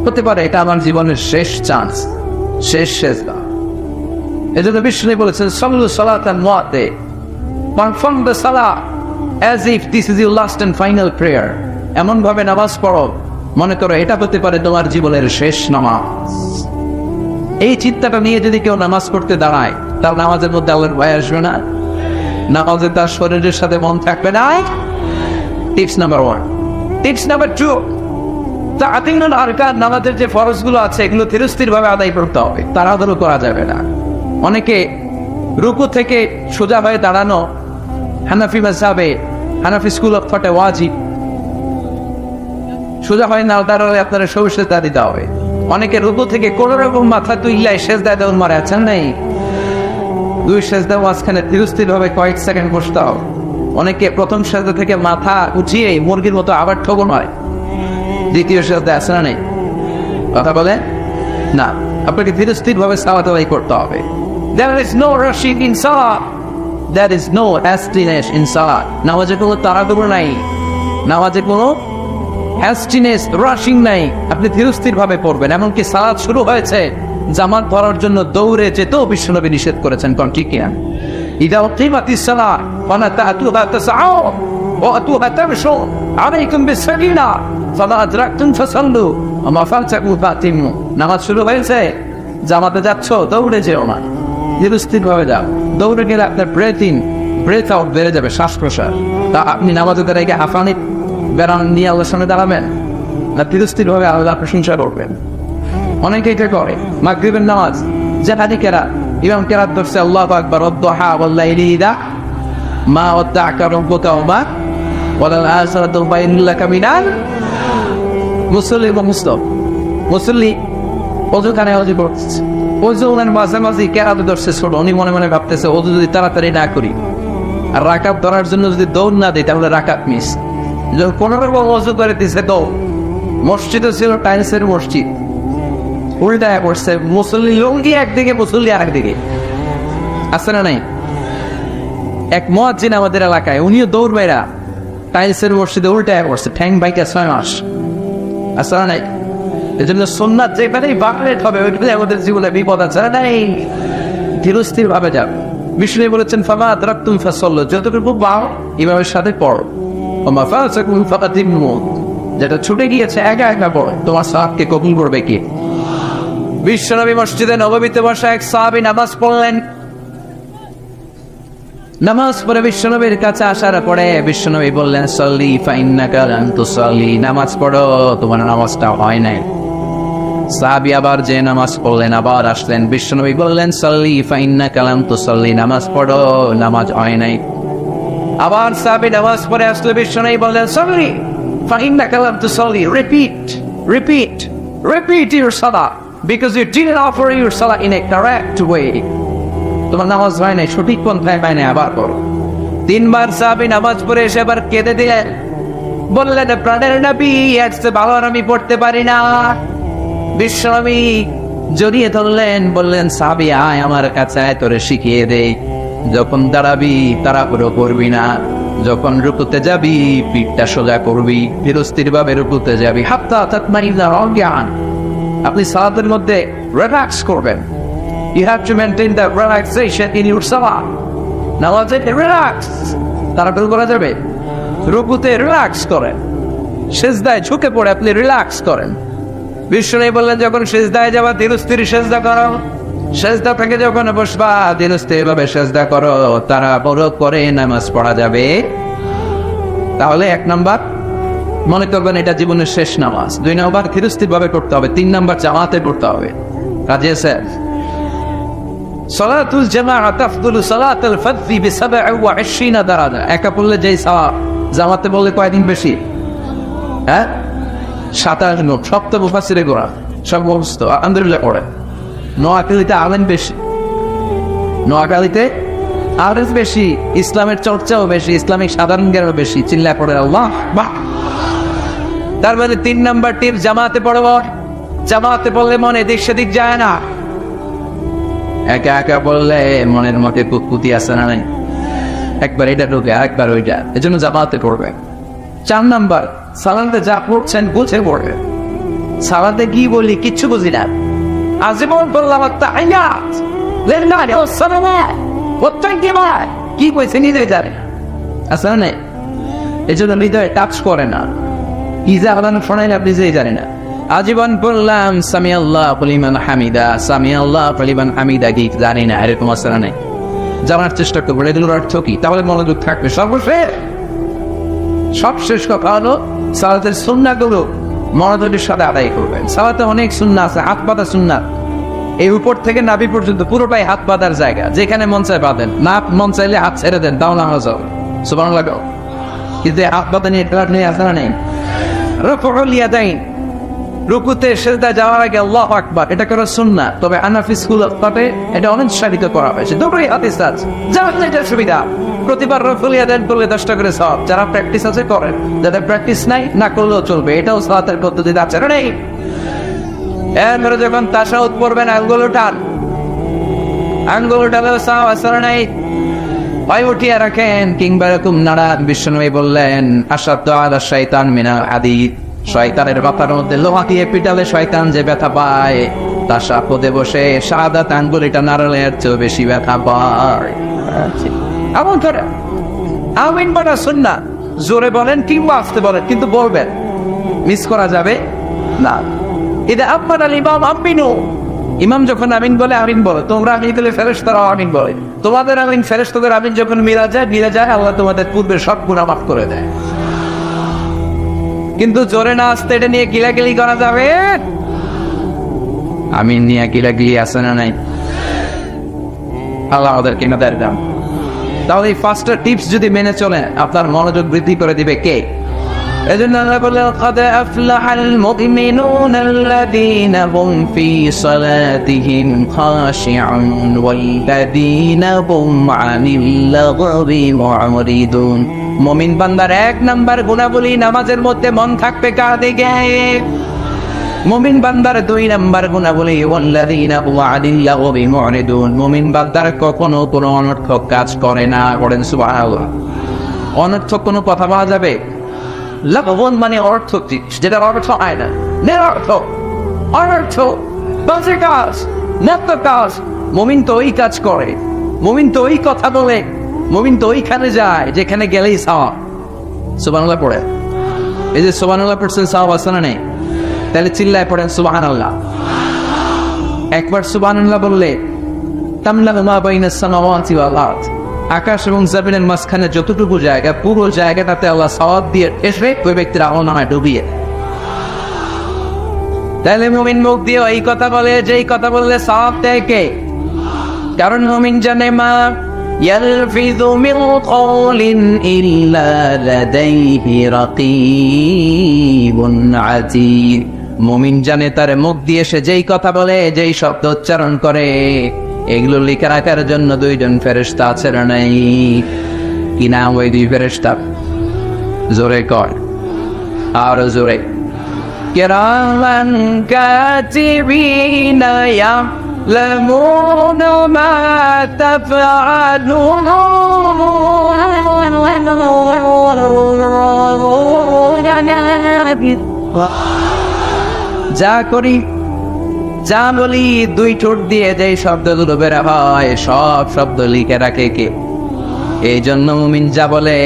Speaker 1: হতে পারে এটা আমার জীবনের শেষ চান্স, শেষ সেজদা। এজন্য বিষ্ণু বলেছেন, সাল্লু সালাতান মুআত্তিয়া, perform the Salah as if this is your last and final prayer। এমন ভাবে নামাজ পড়ো মনে করো এটা হতে পারে তোমার জীবনের শেষ নামাজ। এই চিন্তাটা নিয়ে যদি কেউ নামাজ পড়তে দাঁড়ায়, তার নামাজের মধ্যে আল্লাহর ভয় আসবে না, নামাজে তার শরীরের সাথে মন থাকবে না। Tips number 1। টিপস নাম্বার 2, তাআতিনুল আরকান, নামাজের যে ফরজগুলো আছে এগুলো ধীরস্থির ভাবে আদায় করতে হবে, তাড়াহুড়ো করা যাবে না। অনেকে রুকু থেকে সোজা হয়ে দাঁড়ানো হানাফি মাযহাবে, হানাফি স্কুল অফ থটে ওয়াজিব। সোজা হয় না দাঁড়ালে আপনারা সবুজ সেজদা দিতে হবে। অনেকে রুকু থেকে কোন রকম মাথা তুইলাই সেজদায় দেওয়ার মারে আছেন নাই, 2 সেজদা মাঝখানে ধীরস্থির ভাবে কয়েক সেকেন্ড বসতে হবে। অনেকে প্রথম সেজদা থেকে মাথা উঠিয়ে মুরগির মতো আবার ঠোকর মারে, দ্বিতীয় সেজদা আছে না নেই? কথা বলে না, আপনাকে ধীরে স্থির ভাবে সালাত আদায় করতে হবে। There is no rushing in salat. There is no hastiness in salat. নামাজে কোনো তাড়াহুড়ো নাই, নামাজে কোনো হ্যাস্টিনেস রাশিং নাই। আপনি ধীরস্থির ভাবে পড়বেন। এমনকি সালাত শুরু হয়েছে, জামাত ধরার জন্য দৌড়ে যেতেও বিশ্বনবী নিষেধ করেছেন। কোন ঠিক কিনা? ইদা উকিমাতিস সালাত ফালা তা'তুহা তাসআউ ওয়া আতুহা তামশু আলাইকুম বিস-সাকিনা ফামা আদরাকতুম ফাসাল্লু ওয়া মা ফাতাকুম ফাতিমু। নামাজ শুরু হয়েছে, জামাতে যাচ্ছ, দৌড়ে যেও না, ধীরস্থির ভাবে যাও। দৌড়ে গেলে আপনার ব্রেথ ইন ব্রেথ আউট বেড়ে যাবে, শ্বাস প্রশ্বাস। তা আপনি নামাজে দাঁড়িয়ে হাফানি বেড়ান নিয়ে আল্লাহর সামনে দাঁড়াবেন না, ধীরস্থির ভাবে আল্লাহর প্রশংসা করবেন। অনেকে এটা করে। মাগরিবের নামাজ যেখানে কেরাত, ইমাম কেরাত ধরছে আল্লাহু আকবার ওয়াদ-দুহা ওয়াল-লাইলি ইযা মা ওয়াদ্দাআকা রাব্বুকা ওয়া মা ওয়ালাল আখিরাতু খায়রুল লাকা মিনাল মুসল্লি বা মুসল্লি ওযুখানে ওযু করছে, ওযুর মাঝামাঝি কেরাত ধরছে ছোট। উনি মনে মনে ভাবতেছে ওযু যদি তাড়াতাড়ি না করি আর রাকাত ধরার জন্য যদি দৌড় না দিই তাহলে রাকাত মিস। যখন 15 বার ওযু করে দিছে দৌড়, মসজিদও ছিল টাইলসের মসজিদ, উল্টায় পড়ছে, মুসল্লি লুঙ্গি একদিকে, মুসল্লি আর একদিকে। আছে না নাই? এক মুয়াজ্জিন আমাদের এলাকায়, উনিও দৌড় বাইরা টাইলসের মসজিদে উল্টায় পড়ছে, ঠ্যাং বাইকা 6 মাস। আছে না নাই? এজন্য সুন্নাত যেখানেই ভায়োলেট হবে ওইখানে আমাদের জীবনে বিপদ আছে না নাই? ধীরস্থির ভাবে যাও। বিষ্ণু বলেছেন ফামা আদরাকতুম ফাসাল্লু, যতটুকু পাও ইমামের সাথে পড়ো, ওয়া মা ফাতাকুম ফাতিমু, যেটা ছুটে গিয়েছে একা একা পড়ো, তোমার সালাতকে কবুল করবে কি? বিশ্বনবী মসজিদে নববীতে বসে এক সাহাবী নামাজ পড়লেন। নামাজ পড়ে বিশ্বনবীর কাছে আসার পরে বিশ্বনবী বললেন সাল্লি ফাইন্নাকা লাম তুসাল্লি, নামাজ পড়ো, তোমার নামাজটা হয় নাই। সাহাবী আবার যে নামাজ পড়লেন, আবার আসলেন, বিশ্বনবী বললেন সাল্লি ফাইন্নাকা লাম তুসাল্লি, নামাজ পড়ো, নামাজ হয় নাই। আবার সাহাবী নামাজ পড়ে আসলে বিশ্বনবী বললেন সাল্লি ফাইন্নাকা লাম তুসাল্লি, repeat your salah because you didn't offer your salah in a correct way. তোমার নামাজ হয় নাই, সঠিক পন্থায় হয় নাই, আবার করো। 3 বার সাহাবী নামাজ পড়ে এসে আবার কেঁদে দিলেন, বললেন প্রাণের নবী, এর চেয়ে ভালো আর আমি পড়তে পারি না। বিশ্বনবী জড়িয়ে ধরলেন, বললেন সাহাবী আয় আমার কাছে, তোরে শিখিয়ে দেই। যখন দাঁড়াবি তাড়াহুড়ো করবি না, যখন রুকুতে যাবি পিঠটা সোজা করবি, ধীরস্থির ভাবে রুকুতে যাবি। হাত্তা তাতমাইন্না রাকিআন, আপনি সালাতের মধ্যে রিল্যাক্স করবেন। You have to maintain that relaxation in your salah. নামাজে রিল্যাক্স, তাড়াহুড়ো করা যাবে। রুকুতে রিল্যাক্স করেন, সিজদায় ঝুঁকে পড়ে আপনি রিল্যাক্স করেন। বিষ্ণু বললেন যখন সিজদায় যাবা ধীরস্থির সিজদা করো, সিজদা থেকে যখন বসবা ধীরস্থির ভাবে সিজদা করো, তাড়াহুড়ো করে নামাজ পড়া যাবে। তাহলে 1 নাম্বার মনে করবেন এটা জীবনের শেষ নামাজ। 2 নাম্বার ধীরস্থির ভাবে করতে হবে। 3 নাম্বার জামাতে পড়তে হবে। রাজি আছে? সালাতুল জামাআহ তাফদুলু সালাতুল ফারদি ব27 দারাজা। একা পড়লে যেই সওয়াব, জামাতে বললে কয়দিন বেশি? 27 গুণ। সপ্তাহ মুফাসসিরে গোরা সব মুখস্থ আলহামদুলিল্লাহ পড়ে। নোয়াখালীতে আলেম বেশি, নোয়াখালীতে আলেম বেশি, ইসলামের চর্চাও বেশি, ইসলামিক সাধারণ জ্ঞানও বেশি। চিল্লায় পড়ে আল্লাহ বাহ। তার মানে 3 নাম্বার টিপ, জামাতে পড়ব। জামাতে পড়লে মনে দিক সেদিক যায় না। একা একা বললে মনের মধ্যে কুতকুতি আছে না নাই? একবার এটা ঢুকে একবার ওইটা, এজন্য জামাতে পড়বে। 4 নাম্বার সালাতে যা পড়ছেন বুঝে পড়বে। সালাতে কি বলি কিচ্ছু বুঝি না, আজীবন বললাম আত্তাহিয়াত লিল্লাহি ওয়াস সালাওয়াত ওয়াত তাইয়্যিবাত, কি কইছে নিজে জানে আসলে না। এজন্য হৃদয়ে টাচ করে না, কি যা আল্লাহ শোনাইলে আপনি নিজেই জানেন না। আজীবন বললাম সামি আল্লাহ লিমান হামিদা, সামি আল্লাহ লিমান হামিদা কি জানি না, এরকম আছে না? জানার চেষ্টা করবো এগুলোর অর্থ কি, তাহলে মনোযোগ থাকবে। সবশেষ কথা হলো সালাতের সুন্নাহগুলো মনোযোগের সাথে আদায় করবেন। সালাতে অনেক সুন্নাহ আছে। হাত পাতা সুন্নাহ, এই উপর থেকে নাভি পর্যন্ত পুরোটাই হাত পাতার জায়গা। যেখানে মন চায় বাঁধেন, না মন চাইলে হাত ছেড়ে দেন, তাও না যাও সুবহানাল্লাহ। কিন্তু হাত পাতা নিয়ে এটা নিয়ে আসা নেই। রফউল ইয়াদাইন, রুকুতে সিজদা যাওয়ার আগে আল্লাহু আকবার, এটা করা সুন্নাহ। তবে হানাফি স্কুল অফে এটা অনুসারিত করা হয়েছে। দুটোই হাদিস আছে, যার যেটা সুবিধা। প্রতিবার রফউল ইয়াদাইন করলে 10টা করে সওয়াব। যারা প্র্যাকটিস আছে করেন, যাদের প্র্যাকটিস নাই না করলেও চলবে। এটাও সালাতের পদ্ধতিতে আছে না নেই? এরপরে যখন তাশাহুদ পড়বেন আঙ্গুল উঠান, আঙ্গুল উঠালেও সওয়াব আছে না নাই? হয় উঠিয়ে রাখেন কিংবা এরকম নাড়ান। বিশ্বনবী বললেন আশাদ্দু আলা শাইতান মিনাল হাদিদ, শয়তানের মাথার মধ্যে লোহা দিয়ে পিটালে শয়তান যে ব্যথা পায়, তাশাহুদে বসে শাহাদাত আঙ্গুলিটা নাড়ালে এর চেয়েও বেশি ব্যথা পায়। এমন করে আমিন বলা সুন্নাত, জোরে বলেন কিংবা আস্তে বলেন, কিন্তু বলবেন, মিস করা যাবে না। এটা আপনার ইমাম আমিনু, ইমাম যখন আমিন বলে আমিন বলে, তোমরা আমিন বলে ফেরেশতারাও আমিন বলে। তোমাদের আমিন ফেরেশতাদের আমিন যখন মিলা যায় আল্লাহ তোমাদের পূর্বের সব গুনাহ মাফ করে দেয়। কিন্তু জোরে না আসতে এটা নিয়ে গিলাগিলি করা যাবে? আমিন নিয়ে গিলাগিলি আছে না নাই? আল্লাহ আমাদের কিনা দেয় দাম। তাহলে এই ফার্স্ট টিপস যদি মেনে চলে আপনার মনোযোগ বৃদ্ধি করে দিবে কে? এজন্য আল্লাহ বলে قد أفلح المؤمنون الذين هم في صلاتهم خاشعون والذين هم عن اللغو معرضون। মুমিন বান্দার এক নাম্বার গুণাবলী নামাজের মধ্যে মন থাকবে কার দিকে? মুমিন বান্দার দুই নাম্বার গুণাবলী ওয়াল্লাযীনা হুম আনিল লাগবি মুরিদুন, মুমিন বান্দার কখনো কোনো অনর্থক কাজ করে না। বলেন সুবহানাল্লাহ। অনর্থক কোনো কথা বলা যাবে? লাগবন মানে অর্থ, যেটা অর্থ হয় না, নিরর্থক, অনর্থ, বাজে কাজ, ন্যাপ্ত কাজ। মুমিন তো ওই কাজ করে, মুমিন তো ওই কথা বলে, মুমিন তো ওইখানে যায় যেখানে গেলেই সওয়াব। সুবহানাল্লাহ পড়ে। এই যে সুবহানাল্লাহ পড়ছেন, সওয়াব আছে না নেই? তাহলে চিল্লায় পড়েন সুবহানাল্লাহ। একবার সুবহানাল্লাহ বললে তামলাউ মা বাইনাস সামাওয়াতি ওয়াল আরদ, আকাশ এবং জমিনের মাঝখানে যতটুকু জায়গা, পুরো জায়গাটাতে আল্লাহ সওয়াব দিয়ে এসে ওই ব্যক্তির আমলনামায় ডুবিয়ে। তাহলে মুমিন মুখ দিয়ে এই কথা বলে, যেই কথা বললে সওয়াব দেয় কে? কারণ মুমিন জানে মা ইয়ালফিযু মিন কওলিন ইল্লা লাদাইহি রাকীবুন আতীদ। মুমিন জানে তার মুখ দিয়ে সে যেই কথা বলে, যেই শব্দ উচ্চারণ করে, এগুলো লিখে রাখার জন্য দুইজন ফেরেশতা আছে না নাই? কি নাম ওই দুই ফেরেশতা? জোরে কর, আর জোরে। কিরামান কাতিবিনা ইয়ালামুনা মা তাফআলুন। যা করি যা বলি দুই ঠোঁট দিয়ে যেই শব্দগুলো বের হয় সব শব্দ লিখে রাখে কে? এই জন্য মুমিন যা বলে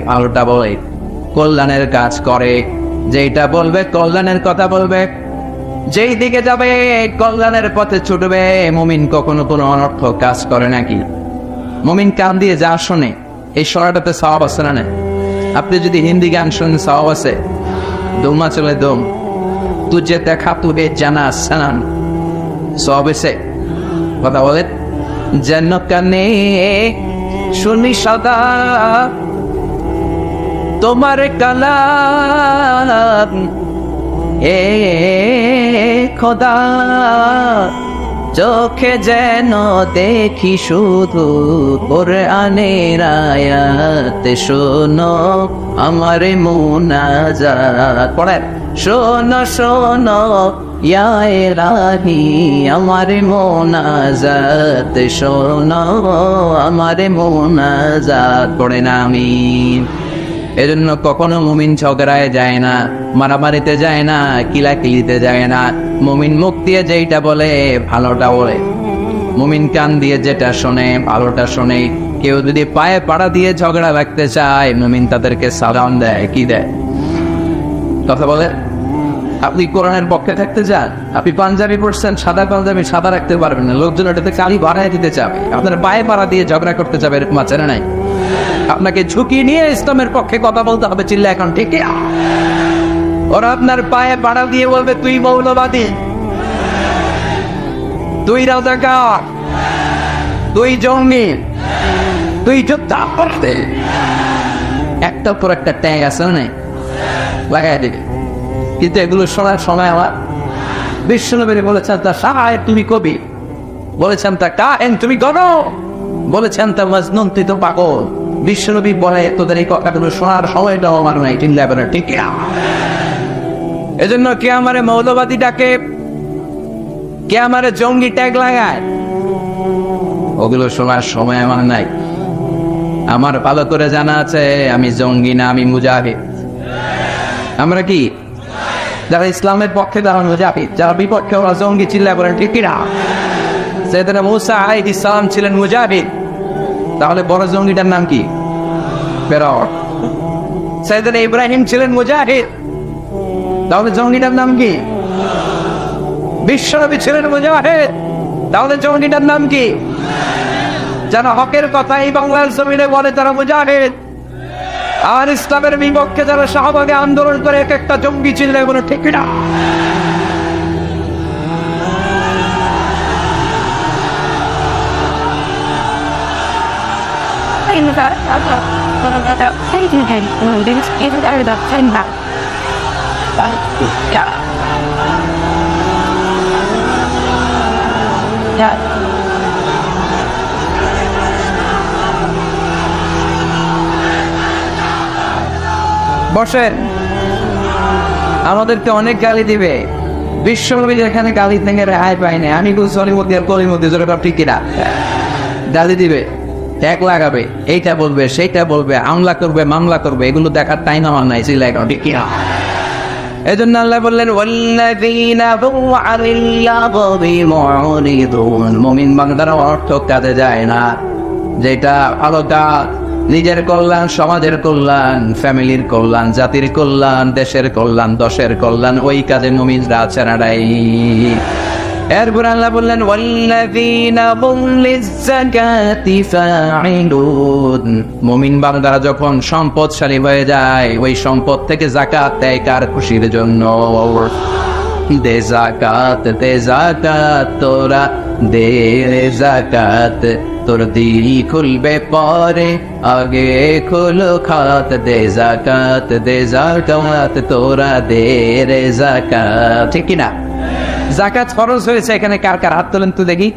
Speaker 1: ভালোটা বলে, কল্যাণের কাজ করে, যেইটা বলবে কল্যাণের কথা বলবে, যেই দিকে যাবে কল্যাণের পথে ছুটবে। মুমিন কখনো কোনো অনর্থক কাজ করে নাকি? মুমিন কান দিয়ে যা শোনে এই শোনাটাতে সওয়াব আছে না? আপনি যদি হিন্দি গান শোনেন সওয়াব আছে। দুমা চলে দুম, তুঝে দেখা তুবে জানা সানান, সওয়াব আছে। কথা বলেন। যেন কানে শুনি সদা তোমার কালাম, এ খোদা চোখে যেন দেখি শুধু কোরআনের আয়াত। শোনো আমার মুনাজাত, পড়েন। শোনো শোনো ইয়া ইলাহি আমার মুনাজাত, শোনো আমার মুনাজাত। পড়েন আমিন। এজন্য কখনো মুমিন ঝগড়ায় যায় না, মারামারিতে যায় না, কিলাকিলিতে যায় না। মুমিন মুখ দিয়ে যেইটা বলে ভালোটা বলে, মুমিন কান দিয়ে যেটা শোনে ভালোটা শোনে। কেউ যদি পায়ে পাড়া দিয়ে ঝগড়া রাখতে চায়, মুমিন তাদেরকে সালাম দেয়। কি দেয়? কথা বলে। আপনি কোরআনের পক্ষে থাকতে চান, আপনি পাঞ্জাবি পড়ছেন, সাদা পাঞ্জাবি সাদা রাখতে পারবেন না, লোকজন এটাতে কালি বাড়ায় দিতে চাবে, আপনার পায়ে পাড়া দিয়ে ঝগড়া করতে যাবে, এরকম আছে না নাই? আপনাকে ঝুঁকি নিয়ে ইসলামের পক্ষে কথা বলতে হবে। চিল্লা এখন ঠিক। ওরা আপনার পায়ে পাড়া দিয়ে বলবে তুই মৌলবাদী, তুই রাজাকার, তুই জঙ্গি, তুই যোদ্ধা করতে। একটার পর একটা ট্যাগ আছে না, লাগাই দিবে। কিন্তু এগুলো শোনার সময় আমার বিশ্বনবী বলেছেন তা শায়ের তুমি কবি, বলেছেন তা কাহেন তুমি গণ, বলেছেন তা মাজনুন তুই তো পাগল। বিশ্বনবী বলে তোদের এই কথাগুলো শোনার সময়টাও আমার নাই। চিল্লা বলে ঠিক। এজন্য কে আমারে মৌলবাদী ডাকে, কে আমার জঙ্গি ট্যাগ লাগায়? ওগুলো শোনার সময় আমার নাই। আমার ভালো করে জানা আছে আমি জঙ্গি না, আমি মুজাহিদ। আমরা কি যারা ইসলামের পক্ষে যারা মুজাহিদ, যারা বিপক্ষে ওরা জঙ্গি চিল্লা করেন, ঠিক কিনা? সাইয়েদনা মূসা আলাইহিস সালাম ছিলেন মুজাহিদ, তাহলে বড় জঙ্গিটার নাম কি? ফেরাউন। সাইয়েদনা ইব্রাহিম ছিলেন মুজাহিদ, তাহলে জঙ্গিটার নাম কি? বিশ্বনবী ছিলেন মুজাহিদ, তাহলে জঙ্গিটার নাম কি? যারা হকের কথা এই বাংলার জমিনে বলে তারা মুজাহিদ, আর ইসলামের বিপক্ষে যারা শাহবাগে আন্দোলন করে এক একটা জঙ্গি চিল্লায় বলে, ঠিক না? বসেন, আমাদেরকে অনেক গালি দিবে। বিশ্বনবী যেখানে গালি থেকে রেহাই পায় না, আমি কলির মধ্যে ঠিক কিনা? গালি দিবে, ট্যাগ লাগাবে, এইটা বলবে সেইটা বলবে, আমলা করবে মামলা করবে, এগুলো দেখার টাইম আমার নাই, ঠিক কিনা? এই জন্য আল্লাহ বললেন মুমিন বান্দারা অর্থ কাজে যায় না, যেটা ভালো কাজ, নিজের কল্যাণ, সমাজের কল্যাণ, ফ্যামিলির কল্যাণ, জাতির কল্যাণ, দেশের কল্যাণ, দশের কল্যাণ, ওই কাজে মুমিনরা আছে না নাই? এরপর আল্লাহ বললেন মুমিন বান্দারা যখন সম্পদশালী হয়ে যায়, ওই সম্পদ থেকে যাকাত দেয় কার খুশির জন্য? দে যাকাত, দে যাকাত, তোরা দে যাকাত, তোর দিল খুলবে পরে, আগে খুলো খাত, দে যাকাত, দে যাকাত, তোরা দে রে যাকাত, ঠিক কিনা? যাকাত ফরজ হয়েছে এখানে কার কার? হাত তোলেন তো দেখি।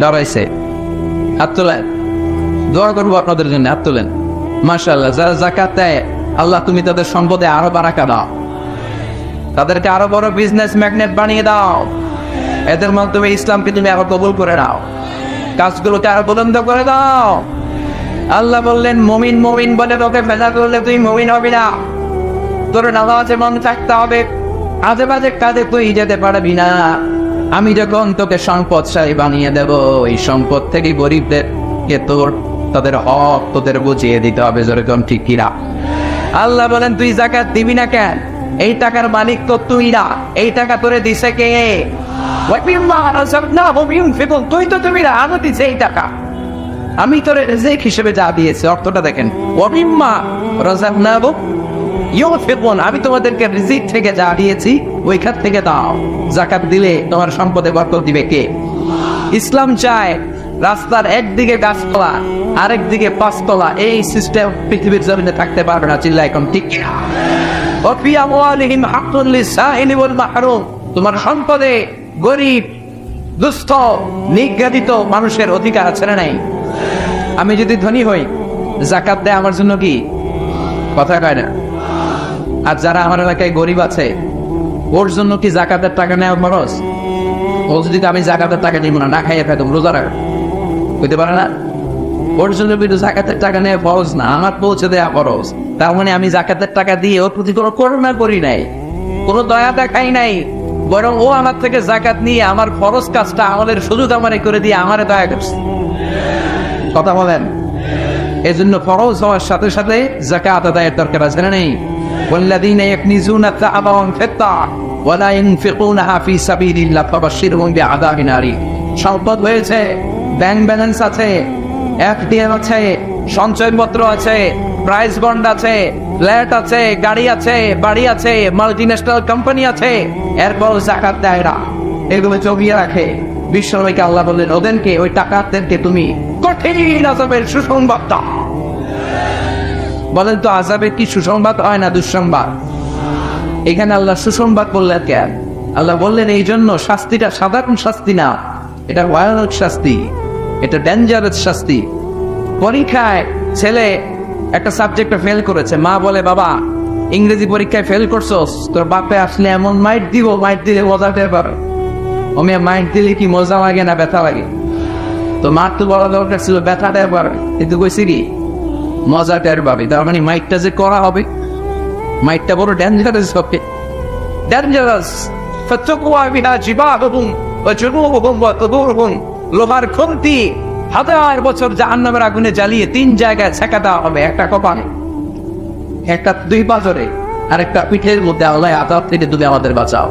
Speaker 1: ডরাইছে? হাত তোলেন, দোয়া করবো আপনাদের জন্য, হাত তোলেন। মাশাআল্লাহ, যারা যাকাত দেয় আল্লাহ তুমি তাদের সম্পদে আরো বারাকা দাও, তাদেরকে আরো বড় বিজনেস ম্যাগনেট বানিয়ে দাও, এদের মাধ্যমে ইসলামকে তুমি আরো কবুল করে নাও, কাজগুলোকে আরো বুলন্দ করে দাও। আল্লাহ বললেন মুমিন মুমিন বলে তোকে ভেজা করলে তুই মুমিন হবি না, তোর নামাজে মন থাকতে হবে, আজে বাজে কাজে তুই যেতে পারবি না। আমি যখন তোকে সম্পদশালী বানিয়ে দেব, এই সম্পদ থেকে গরিবদেরকে তাদের হক তোদের বুঝিয়ে দিতে হবে, যেরকম, ঠিক কিনা? আল্লাহ বলেন তুই যাকাত দিবি না কেন? এই টাকার মালিক তো তুই না, এই টাকা তোরে দিছে কে? তুই তো তুমি না, আমি দিছে এই টাকা, আমি তোরে রিজিক হিসেবে যা দিয়েছি। অর্থটা দেখেন, আমি তোমাদেরকে রিজিক থেকে যা দিয়েছি ওইখান থেকে দাও। যাকাত দিলে তোমার সম্পদে বরকত দিবে কে? ইসলাম চায় রাস্তার একদিকে গাছতলা, আরেক দিকে পাঁচতলা, এই সিস্টেম পৃথিবীর জমিনে থাকতে পারবে না। চিল্লা এখন ঠিক কিনা? তোমার সম্পদে গরিব, দুস্থ, নির্যাতিত মানুষের অধিকার আছে না নাই? আমি যদি ধনী হই, যাকাত দেয় আমার জন্য কি? কথা কয় না। আর যারা আমার এলাকায় গরিব আছে, ওর জন্য কি যাকাতের টাকা নেওয়া খরচ? ও যদি আমি যাকাতের টাকা নিব না, না খাইয়ে ফেলতাম, রোজা রাখ, হইতে পারে না? ওর জন্য কিন্তু যাকাতের টাকা নেওয়া খরচ না, আমার পৌঁছে দেওয়া খরচ। তার মানে আমি যাকাতের টাকা দিয়ে ওর প্রতি কোনো করুণা করি নাই, কোনো দয়া দেখাই নাই, বরং ও আমার থেকে যাকাত নিয়ে আমার ফরজ কাজটা আমলের সুযোগ আমারে করে দিয়ে আমারে দয়া করছে। কথা বলেন? এজন্য ফরজ হওয়ার সাথে সাথে যাকাত আদায়ের দরকার আছে না নেই? والذين يكنزون الذهب والفضة ولا ينفقونها في سبيل الله فبشرهم بعذاب أليم। সম্পদ হয়েছে, ব্যাংক ব্যালেন্স আছে, এফডিএম আছে, সঞ্চয়পত্র আছে, প্রাইস বন্ড আছে, ফ্ল্যাট আছে, গাড়ি আছে, বাড়ি আছে, মাল্টিন্যাশনাল কোম্পানি আছে, এরপর যাকাত দেয় না, এগুলো জমিয়ে রাখে। বিশ্বনবীকে আল্লাহ বললেন ওদেরকে, ওই টাকাদেরকে তুমি কঠিন আযাবের সুসংবাদ দাও। বলেন তো আযাবের কি সুসংবাদ হয় না দুঃসংবাদ? এখানে আল্লাহ সুসংবাদ বললেন কেন? আল্লাহ বললেন এই জন্য শাস্তিটা সাধারণ শাস্তি না, এটা ভয়ানক শাস্তি, এটা ডেঞ্জারাস শাস্তি। পরীক্ষায় ছেলে একটা সাবজেক্টে ফেল করেছে, মা বলে বাবা ইংরেজি পরীক্ষায় ফেল করছস, তোর বাপে আসলে এমন মাইট দিব, মাইট দিলে মজাতে পারো। ওমিয়া মাইট দিলে কি মজা লাগে না ব্যথা লাগে? তো মার তো বলা দরকার ছিল ব্যথাটা পারে, কিন্তু কইছি কি মজাটার পাবে। তার মানে মাইটটা যে করা হবে, মাইটটা বড় ডেঞ্জারাস হবে, ডেঞ্জারাস। লোহার খুন্তি 1000 বছর জাহান্নামের আগুনে জ্বালিয়ে 3 জায়গায় ছেঁকা দেওয়া হবে, একটা কপালে, একটা 2 পাথরে, আর একটা পিঠের মধ্যে। আল্লাহ আযাব থেকে তুমি আমাদের বাঁচাও।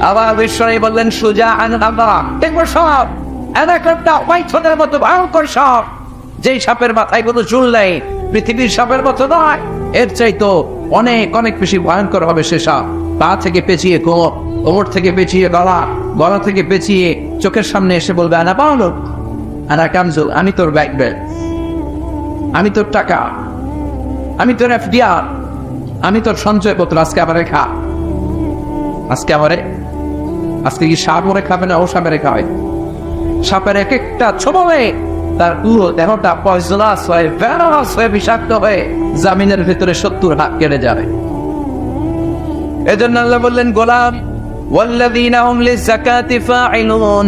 Speaker 1: আবার বিশ্বনবী বললেন সুজা আনহামা, দেখবো সব একটা ওয়াইথনের মতো ভয়ঙ্কর সাপ, যেই সাপের মাথায় কোনো চুল নেই, পৃথিবীর সাপের মতো নয়, এর চাইতো অনেক অনেক বেশি ভয়ঙ্কর হবে সে সাপ। পা থেকে পেঁচিয়ে কোমর, কোমর থেকে পেঁচিয়ে গলা, গলা থেকে পেঁচিয়ে চোখের সামনে এসে বলবে আনা পাওলো, আনা কামজু, আমি তোর ব্যাংক ব্যালেন্স, আমি তোর টাকা, আমি তোর এফডিআর, আমি তোর সঞ্চয়পত্র, আজকে আমারে খা, আজকে আমারে। আজকে কি সাপ মরে খাবে না ও সাপেরে খাবে? সাপের এক একটা ছোবলে তার পুরো দেহটা পয়জনাস হয়ে, ভেনাস হয়ে, বিষাক্ত হয়ে জামিনের ভেতরে 70 হাত কেটে যাবে। এজন্য আল্লাহ বললেন গোলাম, ওয়াল্লাযীনা হুম লিযাকাতি ফাঈলুন,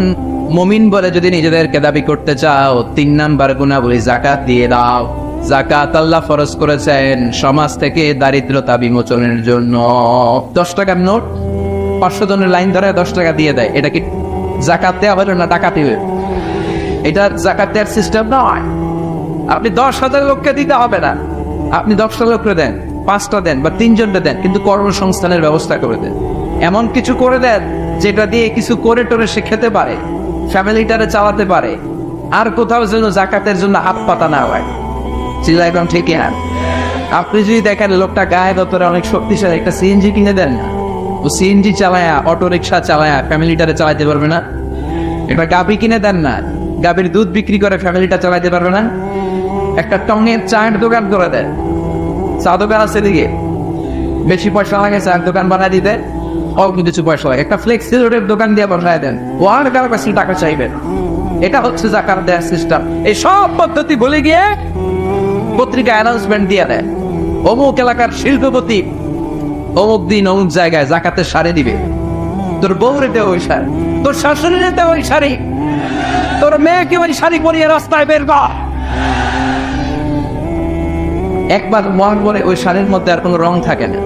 Speaker 1: মুমিন বলে যদি নিজেদেরকে দাবি করতে চাও, 3 নাম্বার গুণাবলী যাকাত দিয়ে দাও। যাকাত আল্লাহ ফরজ করেছেন সমাজ থেকে দারিদ্রতা বিমোচনের জন্য। 10 টাকার নোট 500 জনের লাইন ধরে 10 টাকা দিয়ে দেয়, এটা কি যাকাত দেওয়া হলো না ডাকাতি হলো? এটা যাকাত দেওয়ার সিস্টেম নয়। আপনি 10,000 লোককে দিতে হবে না, আপনি 10টা লোককে দেন, 5টা দেন বা 3 জনকে দেন, কিন্তু কর্মসংস্থানের ব্যবস্থা করে দেন। এমন কিছু করে দেন যেটা দিয়ে কিছু করে টোরে সে খেতে পারে, ফ্যামিলিটারে চালাতে পারে, আর কোথাও যেন যাকাতের জন্য হাত পাতা না হয়। চিল্লা একদম ঠিকই না? আপনি যদি দেখেন লোকটা গায়ে দতরে অনেক শক্তিশালী, একটা সিএনজি কিনে দেন না, ও সিএনজি চালায়া, অটো রিক্সা চালায়া ফ্যামিলিটারে চালাতে পারবে না? একটা গাভী কিনে দেন না, গাভীর দুধ বিক্রি করে ফ্যামিলিটা চালাতে পারবে না? একটা টঙের চায়ের দোকান করে দেন, চা দোকান আছে দিকে, বেশি পয়সা লাগে চায়ের দোকান বানায় দিতে, অল্প কিছু পয়সা লাগে, একটা ফ্লেক্সি রোডের দোকান দিয়ে বসায় দেন, ও আর কারো কাছে টাকা চাইবেন। এটা হচ্ছে যাকাত দেওয়ার সিস্টেম। এই সব পদ্ধতি ভুলে গিয়ে পত্রিকা অ্যানাউন্সমেন্ট দিয়ে দেয়, অমুক এলাকার শিল্পপতি অমুক দিন অমুক জায়গায় যাকাতের শাড়ি দিবে। তোর বউরে দে ওই শাড়ি, তোর শাশুড়িরে দে ওই শাড়ি, তোর মেয়েকে ওই শাড়ি পরিয়ে রাস্তায় বের কর। একবার মন করে ওই শাড়ির মধ্যে আর কোনো রং থাকে না,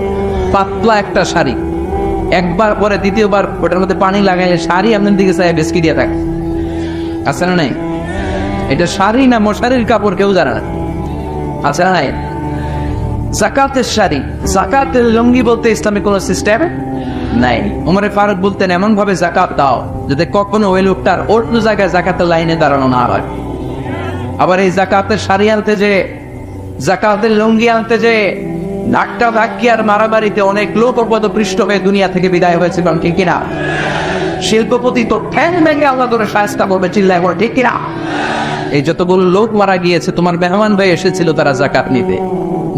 Speaker 1: পাতলা একটা শাড়ি, একবার পরে দ্বিতীয়বার ওটার মধ্যে পানি লাগাইলে শাড়ি আপনার দিকে চাই বেসকি দিয়ে থাকে, আছে না নাই? এটা শাড়ি না মশারির কাপড় কেউ জানে না, আছে না নাই? যাকাতের শাড়ি, যাকাতের লুঙ্গি বলতে ইসলামে কোনো সিস্টেম নাই। ওমরে ফারুক বলতেন এমন ভাবে যাকাত দাও যাতে কখনো ওই লোকটার অন্য জায়গায় যাকাতের লাইনে দাঁড়ানো না হয়। আবার এই যাকাতের শাড়ি আনতে যে, যাকাতের লুঙ্গি আনতে যে ধাক্কা ধাক্কি আর মারামারিতে অনেক লোক পৃষ্ঠ হয়ে দুনিয়া থেকে বিদায় হয়েছে, কারণ ঠিক কিনা? শিল্পপতি তো ঠ্যাং ভেঙে আল্লাহ করে শায়েস্তা করবে, চিল্লায় বলে ঠিক কিনা? এই যতগুলো লোক মারা গিয়েছে, তোমার মেহমান ভাই এসেছিল তারা যাকাত নিতে,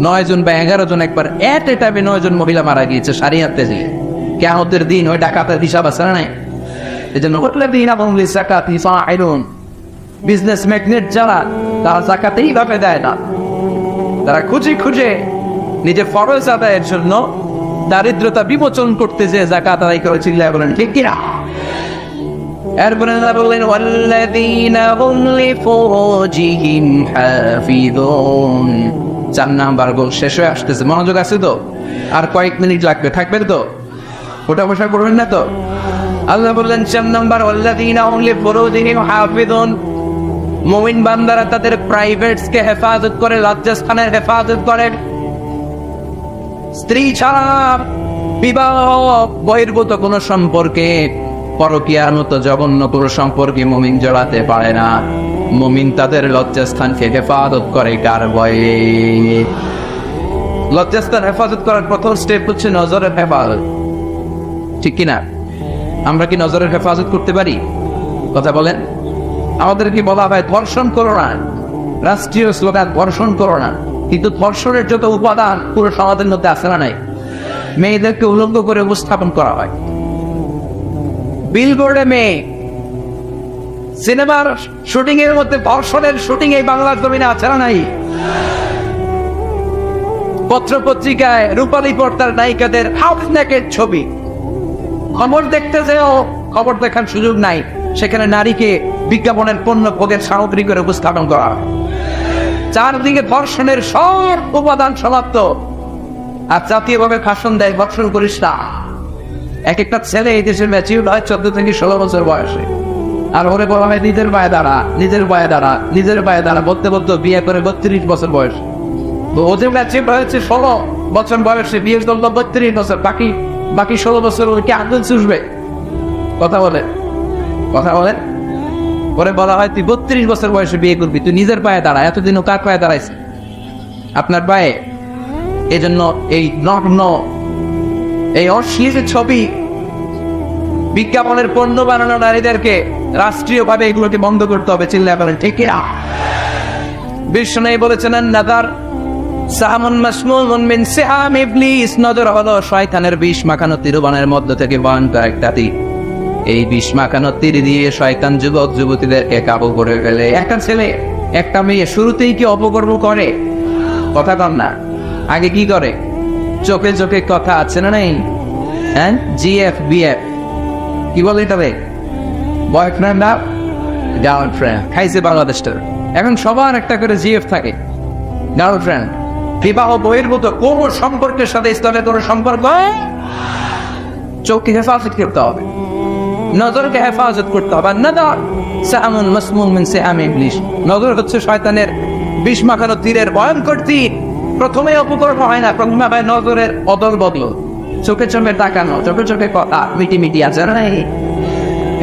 Speaker 1: 9 জন বা 11 জন, একবার এট এ টাইমে 9 জন মহিলা মারা গিয়েছে শাড়ি আনতে যে। কিয়ামতের দিন ওই ডাকাতের হিসাব আছে না নাই? এই জন্য বিজনেস ম্যাগনেট যারা, তারা যাকাত এইভাবে দেয় না, তারা খুঁজে খুঁজে নিজে ফরজ আদায়ের জন্য দারিদ্রতা বিমোচন করতে যে যাকাত আদায় করে, চিল্লায় বলেন ঠিক কিনা? এরপরে বললেন ওয়াল্লাযীনা হুম লিফুরুজিহিম হাফিযুন। 4 নাম্বার গোল শেষ হয়ে আসতেছে, মনোযোগ আছে তো? আর কয়েক মিনিট লাগবে, থাকবে তো? ওটা বসা করবেন না তো? আল্লাহ বললেন 4 নাম্বার ওয়াল্লাযীনা হুম লিফুরুজিহিম হাফিযুন, মুমিন বান্দারা তাদের প্রাইভেটসকে হেফাজত করে, লজ্জাস্থানের হেফাজত করে। স্ত্রী ছাড়া বিবাহ বহির্ভূত কোন সম্পর্কে, পরকীয়ার মতো জঘন্য কোনো সম্পর্কে মুমিন জড়াতে পারে না। মুমিন তাদের লজ্জাস্থানকে হেফাজত করে কার ভয়ে? লজ্জাস্থান হেফাজত করার প্রথম স্টেপ হচ্ছে নজরের হেফাজত, ঠিক কিনা? আমরা কি নজরের হেফাজত করতে পারি? কথা বলেন। আমাদেরকে বলা হয় ধর্ষণ করো না, রাষ্ট্রীয় স্লোগান ধর্ষণ করো না, কিন্তু ধর্ষণের যত উপাদান পুরো সমাজের মধ্যে আসে না নাই? মেয়েদেরকে উলঙ্গ করে উপস্থাপন করা হয়, বিলবোর্ডে মেয়ে, সিনেমার শুটিং এর মধ্যে ধর্ষণের শুটিং এই বাংলার জমিনে আছে না নাই? পত্র পত্রিকায় রূপালী পর্দার নায়িকাদের হাফ নেকের ছবি। খবর দেখতে যেও খবর দেখার সুযোগ নাই, সেখানে নারীকে বিজ্ঞাপনের পণ্য ভোগের সামগ্রী করে উপস্থাপন করা। চারদিকে ধর্ষণের সব উপাদান সমাপ্ত। আর জাতীয়ভাবে ভাষণ দেয়, ধর্ষণ করিস না। এক একটা ছেলে এই দেশের ম্যাচিউর হয় 14 থেকে 16 বছর বয়সে, আর ওরে বলা হয় নিজের পায়ে দাঁড়া, নিজের পায়ে দাঁড়া, নিজের পায়ে দাঁড়া বলতে বলতে বিয়ে করে 32 বছর বয়স। তো ওদের ম্যাচিউর হয়েছে 16 বছর বয়সে, বিয়ে করলো 32 বছর, বাকি 16 বছর ওকে আন্দোলন চুষবে। কথা বলে পরে বলা হয় তুই 32 বছর বয়সে বিয়ে করবি, তুই নিজের পায়ে দাঁড়া। এতদিনও কার পায়ে দাঁড়াইছে? আপনার পায়ে। এই জন্য এই নগ্ন, এই অশ্লীল ছবি, বিজ্ঞাপনের পণ্য বানানো নারীদেরকে রাষ্ট্রীয়ভাবে এগুলোকে বন্ধ করতে হবে। চিল্লায় বলেন ঠিক কিনা? বিষ্ণু বলেছেন নাদার সাহামুন মাসমুমুন মিন সিহাম ইবলিস, নজর হলো শয়তানের বিষ মাখানো তীরবানের মধ্য থেকে ভয়ঙ্কর একটা তীর। এই বিষ মাখানো তীর দিয়ে শয়তান যুবক যুবতীদেরকে কাবু করে ফেলে। একটা ছেলে একটা মেয়ে শুরুতেই কি অপকর্ম করে? কথা কম না, আগে কি করে? চোখে চোখে কথা আছে না নেই? হ্যাঁ, জিএফ বিএফ কি বলে এটাবে? বয়ফ্রেন্ড আর গার্লফ্রেন্ড খাইছে বাংলাদেশটা। এখন সবার একটা করে জিএফ থাকে, গার্লফ্রেন্ড। বিবাহ বহির্ভূত কোন সম্পর্কের সাথে ইসলামের কোন সম্পর্ক? চোখকে হেফাজত করতে হবে, নজরকে হেফাজত করতে হবে। নজর সাহামুন মাসমুম মিন সিহাম ইবলিস, নজর হচ্ছে শয়তানের বিষ মাখানো তীরের ভয়ঙ্কর তীর। প্রথমে অপকর্ম হয় না, প্রথমে হয় নজরের অদল বদল, চোখে চোখে তাকানো, চোখে চোখে কথা, মিটি আছে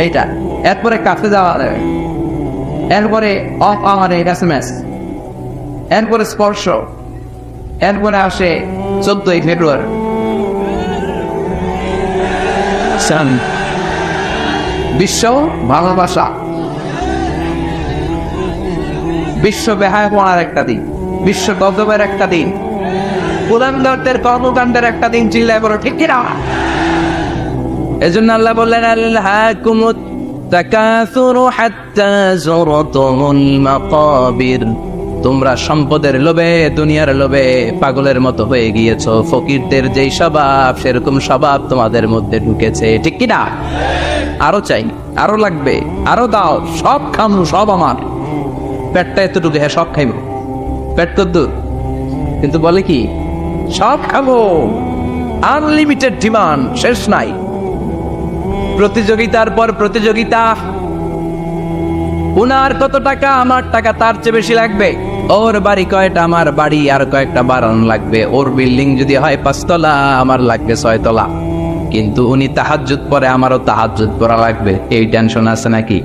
Speaker 1: এইটা। এরপরে কাছে যাওয়া, এরপরে অফ আওয়ারে এসএমএস, এরপরে স্পর্শ, এরপরে আসে 14ই ফেব্রুয়ারি। বিশ্ব ভালোবাসা, বিশ্ব বেহায়াপনার একটা দিন, বিশ্ব গজবের একটা দিন, পুরানদের কর্মকাণ্ডের একটা দিন। চিল্লায় বলো ঠিক কিনা? এজন্য আল্লাহ বললেন আলহাকুমুত তাকাসুরু হাত্তা যুরতুমুল মাকাবির, তোমরা সম্পদের লোভে, দুনিয়ার লোভে পাগলের মতো হয়ে গিয়েছো। ফকিরদের যেই স্বভাব, সেরকম স্বভাব তোমাদের মধ্যে ঢুকেছে। ঠিক কিনা? আরো চাই, আরো লাগবে, আরো দাও, সব খামু, সব আমার। পেটটা এতটুকু, হ্যাঁ সব খাইব। পেট কদ্দুর, কিন্তু বলে কি সব খাবো। আনলিমিটেড ডিমান্ড, শেষ নাই। প্রতিযোগিতার পর প্রতিযোগিতা। উনার কত টাকা, আমার টাকা তার চেয়ে বেশি লাগবে। ওর বাড়ি কয়টা, আমার বাড়ি আর কয়েকটা বাড়ানো লাগবে। ওর বিল্ডিং যদি হয় 5 তলা, আমার লাগবে 6 তলা। কিন্তু উনি তাহাজ্জুদ পড়ে, আমারও তাহাজ্জুদ পড়া লাগবে। এই টেনশন আছে নাকি?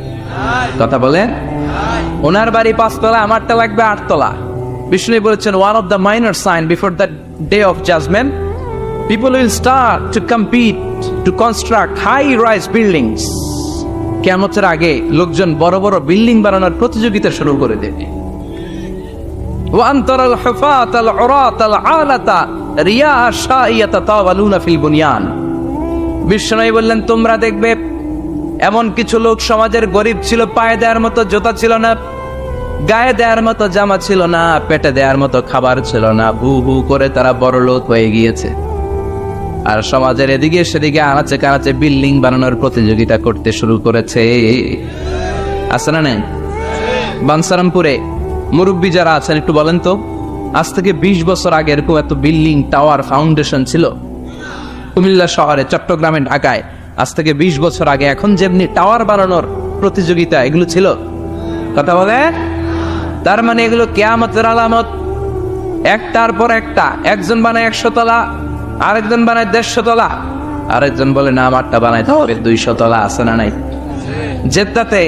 Speaker 1: কথা বলেন। ওনার বাড়ি 5 তলা, আমারটা লাগবে 8 তলা। বিষ্ণু বলেছেন one of the minor sign before the day of judgement, people will start to compete to construct high rise buildings. কিয়ামতের আগে লোকজন বড় বড় বিল্ডিং বানানোর প্রতিযোগিতা শুরু করে দেবে। ওয়ান তারাল হুফাতাল উরাতাল আলাতা রিয়া শাইয়াতা তাওয়ালুনা ফিল বুনিয়ান। বিষ্ণু বললেন তোমরা দেখবে এমন কিছু লোক সমাজের গরিব ছিল, পায়ে দেওয়ার মতো জুতা ছিল না, গায়ে দেওয়ার মতো জামা ছিল না, পেটে দেওয়ার মতো খাবার ছিল না, হু হু করে তারা বড় লোক হয়ে গিয়েছে। আর সমাজের এদিকে সেদিকে আনাচে কানাচে বিল্ডিং বানানোর প্রতিযোগিতা করতে শুরু করেছে। আছে না নেই? বানসারামপুরে মুরব্বী যারা আছেন একটু বলেন তো, আজ থেকে 20 বছর আগে এরকম এত বিল্ডিং, টাওয়ার, ফাউন্ডেশন ছিল কুমিল্লা শহরে, চট্টগ্রামে, ঢাকায়? আজ থেকে 20 বছর আগে এখন যেমনি টাওয়ার বানানোর প্রতিযোগিতা এগুলো ছিল। কথা বলে, তার মানে এগুলো কিয়ামতের আলামত। একটার পর একটা, একজন বানায় 100 তলা, আরেকজন বানায় 150 তলা, আরেকজন বলে না আমারটা বানাইতে হবে 200 তলা। আছে না নাই? জেদ্দাতে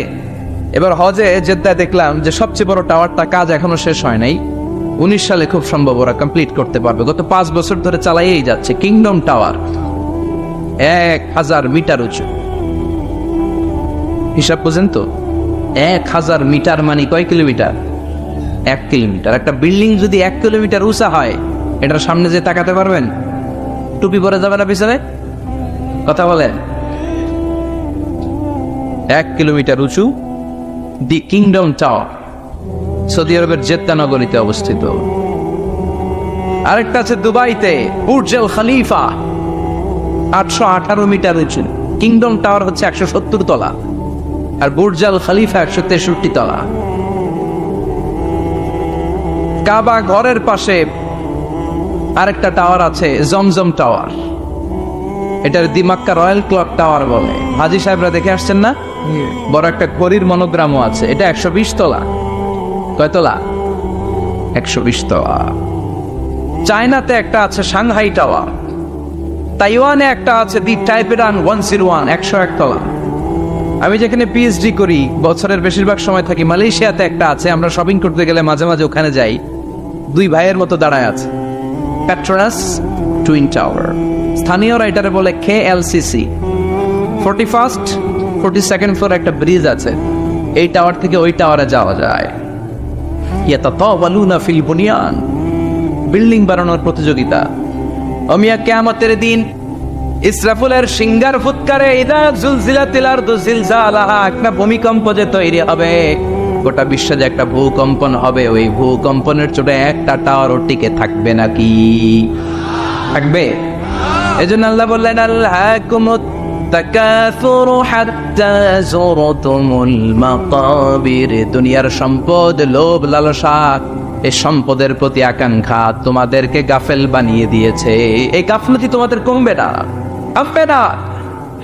Speaker 1: এবার হজে জেদ্দায় দেখলাম যে সবচেয়ে বড় টাওয়ারটা কাজ এখনো শেষ হয় নাই। 19 সালে খুব সম্ভব ওরা কমপ্লিট করতে পারবে। গত 5 বছর ধরে চালাইয়েই যাচ্ছে। কিংডম টাওয়ার 1000 মিটার উঁচু। হিসাব বুঝেন তো, 1000 মিটার মানে কয় কিলোমিটার? 1 কিলোমিটার। একটা বিল্ডিং যদি 1 কিলোমিটার উঁচা হয়, এটার সামনে যে তাকাতে পারবেন? টুপি পরে যাবে না পিছনে? কথা বলেন। 1 কিলোমিটার উঁচু দি কিংডম টাওয়ার, সৌদি আরবের জেদ্দা নগরীতে অবস্থিত। আরেকটা আছে দুবাইতে, বুর্জ আল খলিফা 818 মিটার উঁচু। কিংডম টাওয়ার হচ্ছে 170 তলা, আর বুর্জ আল খলিফা 163 তলা। কাবা ঘরের পাশে আরেকটা টাওয়ার আছে, জমজম টাওয়ার। এটার দিমাক্কা রয়্যাল ক্লক টাওয়ার বলে। হাজী সাহেবরা দেখে আসছেন না? বড় একটা ঘড়ির মনোগ্রামও আছে। এটা 120 তলা। কয় তলা? 120 তলা। চায়নাতে একটা আছে সাংহাই টাওয়ার। তাইওয়ানে একটা আছে দি টাইপেরান 101, 101 তলা। আমি যেখানে পিএইচডি করি, বছরের বেশিরভাগ সময় থাকি, মালয়েশিয়াতে একটা আছে। আমরা শপিং করতে গেলে মাঝে মাঝে ওখানে যাই। দুই ভাইয়ের মতো দাঁড়ায় আছে, পেট্রোনাস টুইন টাওয়ার। স্থানীয় রাইটারে বলে KLCC। 41st 42nd ফ্লোর একটা ব্রিজ আছে, এই টাওয়ার থেকে ওই টাওয়ারে যাওয়া যায়। ইয়াতাতাওয়ালুনা ফিল বুনিয়ান, বিল্ডিং বানানোর প্রতিযোগিতা। অমিয়া কিয়ামতের দিন ইসরাফিলের সিঙ্গার ফুৎকারে ইদা জুলজিলাতিল আরদু জিলজালাহা, একটা ভূমিকম্প যে তৈরি হবে, গোটা বিশ্বে যে একটা ভূকম্পন হবে, ওই ভূকম্পনের চোটে একটা টাওয়ারও টিকে থাকবে নাকি? থাকবে। এজন্য আল্লাহ বললেন আলহাকুমুত তাকাসুরু হাত্তা যুরতুমুল মাকাবির। দুনিয়ার সম্পদ, লোভ, লালসা, এই সম্পদের প্রতি আকাঙ্ক্ষা তোমাদেরকে গাফেল বানিয়ে দিয়েছে। এই গাফলতি তোমাদের কমবে না, কমবে না।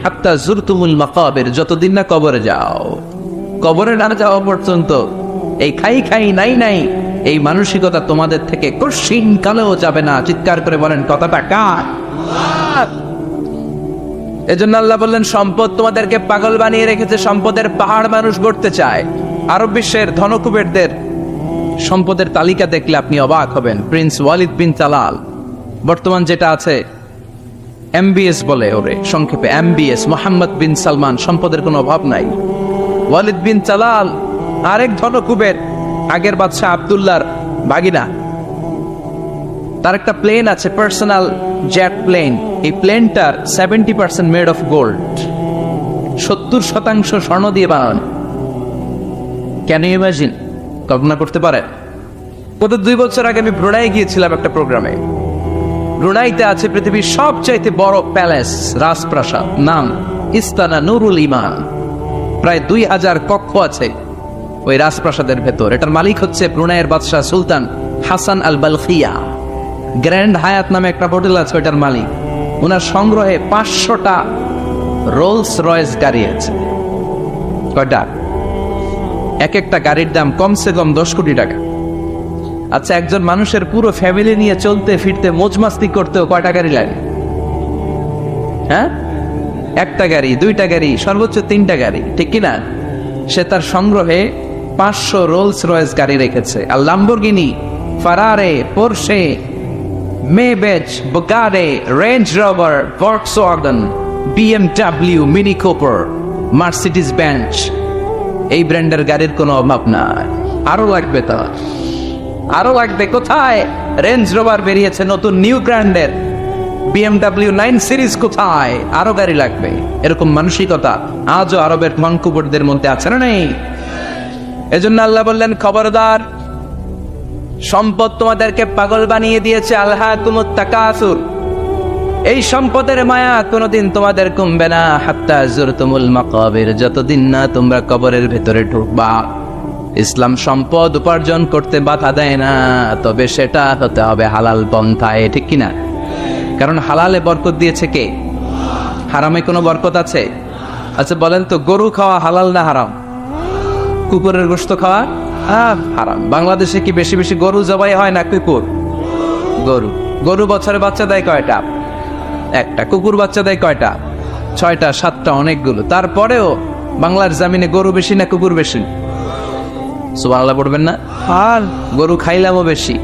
Speaker 1: হাত্তা যুরতুমুল মাকাবির, যতদিন না কবরে যাও। কবরে না যাওয়া পর্যন্ত এই খাই খাই নাই নাই এই মানসিকতা তোমাদের থেকে কঠিন কালেও যাবে না। চিৎকার করে বলেন কথাটা কার? এজন্য আল্লাহ বললেন সম্পদ তোমাদেরকে পাগল বানিয়ে রেখেছে। সম্পদের পাহাড় মানুষ গড়তে চায়। আরব বিশ্বের ধনকুবেরদের সম্পদের তালিকা দেখলে আপনি অবাক হবেন। প্রিন্স ওয়ালিদ বিন তালাল, বর্তমান যেটা আছে MBS বলে ওরে সংক্ষেপে, MBS, মোহাম্মদ বিন সালমান, সম্পদের কোনো অভাব নাই। ওয়ালিদ বিন তালাল আরেক ধনকুবের, আগের বাদশাহ আব্দুল্লাহর ভাগিনা। তার একটা প্লেন আছে, পার্সোনাল জেট প্লেন। এই প্লেনটার 70% মেড অফ গোল্ড, 70% স্বর্ণ দিয়ে বানানো। Can you imagine? কল্পনা করতে পারেন? গত 2 বছর আগে আমি ব্রুনাই গিয়েছিলাম একটা প্রোগ্রামে। ব্রুনাইতে আছে পৃথিবীর সবচাইতে বড় প্যালেস, রাজপ্রাসাদ, নাম ইস্তানা নুরুল ইমান। প্রায় 2000 কক্ষ আছে ওই রাজপ্রাসাদের ভেতর। এটার মালিক হচ্ছে ব্রুনাইয়ের বাদশাহ সুলতান হাসান আল বালখিয়া। গ্র্যান্ড হায়াত নামে একটা হোটেল আছে, ওইটার মালিক। ওনার সংগ্রহে 500টা রোলস রয়েস গাড়ি আছে। কয়টা? এক একটা গাড়ির দাম কমসে কম 10 কোটি টাকা। আচ্ছা, একজন মানুষের পুরো ফ্যামিলি নিয়ে চলতে ফিরতে মোজমাস্তি করতেও কয়টা গাড়ি লাগে? হ্যাঁ, একটা গাড়ি, 2টা গাড়ি, সর্বোচ্চ 3টা গাড়ি, ঠিক কিনা? সে তার সংগ্রহে 500 রোলস রয়েস গাড়ি রেখেছে। আর Lamborghini, Ferrari, Porsche, Maybach, Bugatti, Range Rover, Volkswagen, BMW, Mini Cooper, Mercedes Benz, এই ব্র্যান্ডের গাড়ির কোনো অভাব নাই। আরো লাগবে তার, আরো লাগবে। কোথায়? রেঞ্জ রোভার বেরিয়েছে নতুন নিউ ব্র্যান্ডের, BMW 9 সিরিজ কোথায়? আরো গাড়ি লাগবে। এরকম মানসিকতা আজও আরবের ধনকুবেরদের মধ্যে আছে না নেই? এজন্য আল্লাহ বললেন খবরদার, সম্পদ তোমাদেরকে পাগল বানিয়ে দিয়েছে। আলহাকুমুত তাকাসুর, এই সম্পদের মায়া কোনোদিন তোমাদের কমবে না। হাত্তা যুরতুমুল মাকাবির, যতদিন না তোমরা কবরের ভেতরে ঢুকবা। ইসলাম সম্পদ উপার্জন করতে বাধা দেয় না, তবে সেটা হতে হবে হালাল পন্থায়, ঠিক কিনা? কারণ হালালে বরকত দিয়েছে কে? হারামে কোনো বরকত আছে? আচ্ছা বলেন তো, গরু খাওয়া হালাল না হারাম? কুকুরের গোশত খাওয়া হারাম। বাংলাদেশে কি বেশি বেশি গরু জবাই হয় না কুকুর? গরু। গরু বছরে বাচ্চা দেয় কয়টা? একটা। কুকুর বাচ্চা দেয় কয়টা? 6টা 7টা, অনেকগুলো। তারপরেও বাংলার জমিনে গরু বেশি না কুকুর বেশি? সুবহানাল্লাহ পড়বেন না? আর গরু খাইলামও বেশি,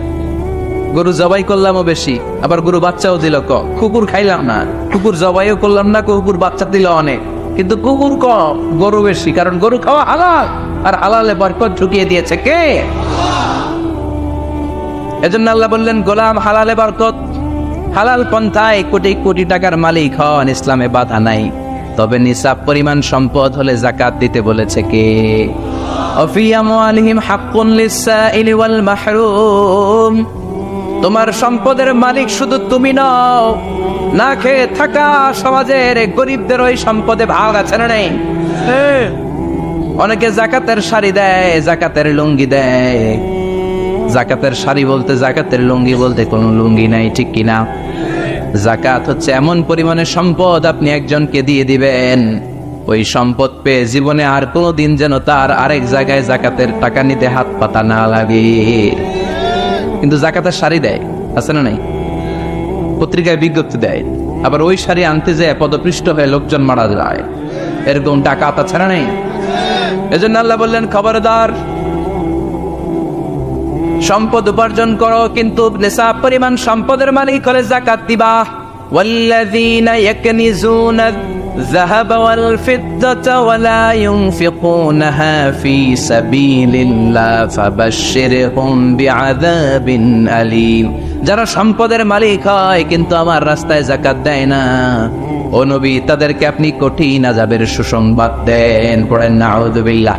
Speaker 1: গরু জবাই করলামও বেশি, আবার গরু বাচ্চাও দিল কম। কুকুর খাইলাম না, কুকুর জবাইও করলাম না, কুকুর বাচ্চা দিল অনেক, কিন্তু কুকুর কম, গরু বেশি। কারণ গরু খাওয়া হালাল, আর হালালে বরকত ঢুকিয়ে দিয়েছে কে? এজন্য আল্লাহ বললেন গোলাম, হালালে বরকত, হালাল পন্থায় কোটি কোটি টাকার মালিক হন, ইসলামে বাধা নাই। তবে নিসাব পরিমাণ সম্পদ হলে যাকাত দিতে বলেছে কে? অফি আমওয়ালিহিম হাক্কুন লিসসাইলি ওয়াল মাহরুম, তোমার সম্পদের মালিক শুধু তুমি নও, না খেয়ে থাকা সমাজের গরিবদের ওই সম্পদে ভাগ আছে না নেই? অনেকে জাকাতের শাড়ি দেয়, জাকাতের লুঙ্গি দেয়। জাকাতের শাড়ি বলতে জাকাতের লুঙ্গি বলতে কোনো লুঙ্গি নাই, ঠিক কিনা? জাকাত হচ্ছে এমন পরিমাণের সম্পদ আপনি একজনকে দিয়ে দিবেন, ওই সম্পদ পেয়ে জীবনে আর কোনোদিন যেন তার আরেক জায়গায় জাকাতের টাকা নিতে হাত পাতা না লাগে। কিন্তু জাকাতের শাড়ি দেয়, আছে না নাই? পত্রিকায় বিজ্ঞপ্তি দেয়, আবার ওই শাড়ি আনতে যায় পদপৃষ্ট হয়ে লোকজন মারা যায়, এরকম ডাকাত আছে না নাই? এজন্য আল্লাহ বললেন, খবরদার, সম্পদ উপার্জন করো, কিন্তু নিসাব পরিমাণ সম্পদের মালিক হলে জাকাত দিবা। ওয়াল্লাযীনা ইয়াকনিজুনা الذهب والفضة ولا ينفقونها في سبيل الله فبشرهم بعذاب أليم। যারা সম্পদের মালিক হয় কিন্তু আমার রাস্তায় যাকাত দেয় না, ও নবী, তাদেরকে আপনি কঠিন আযাবের সুসংবাদ দেন। পড়েন নাউযুবিল্লাহ।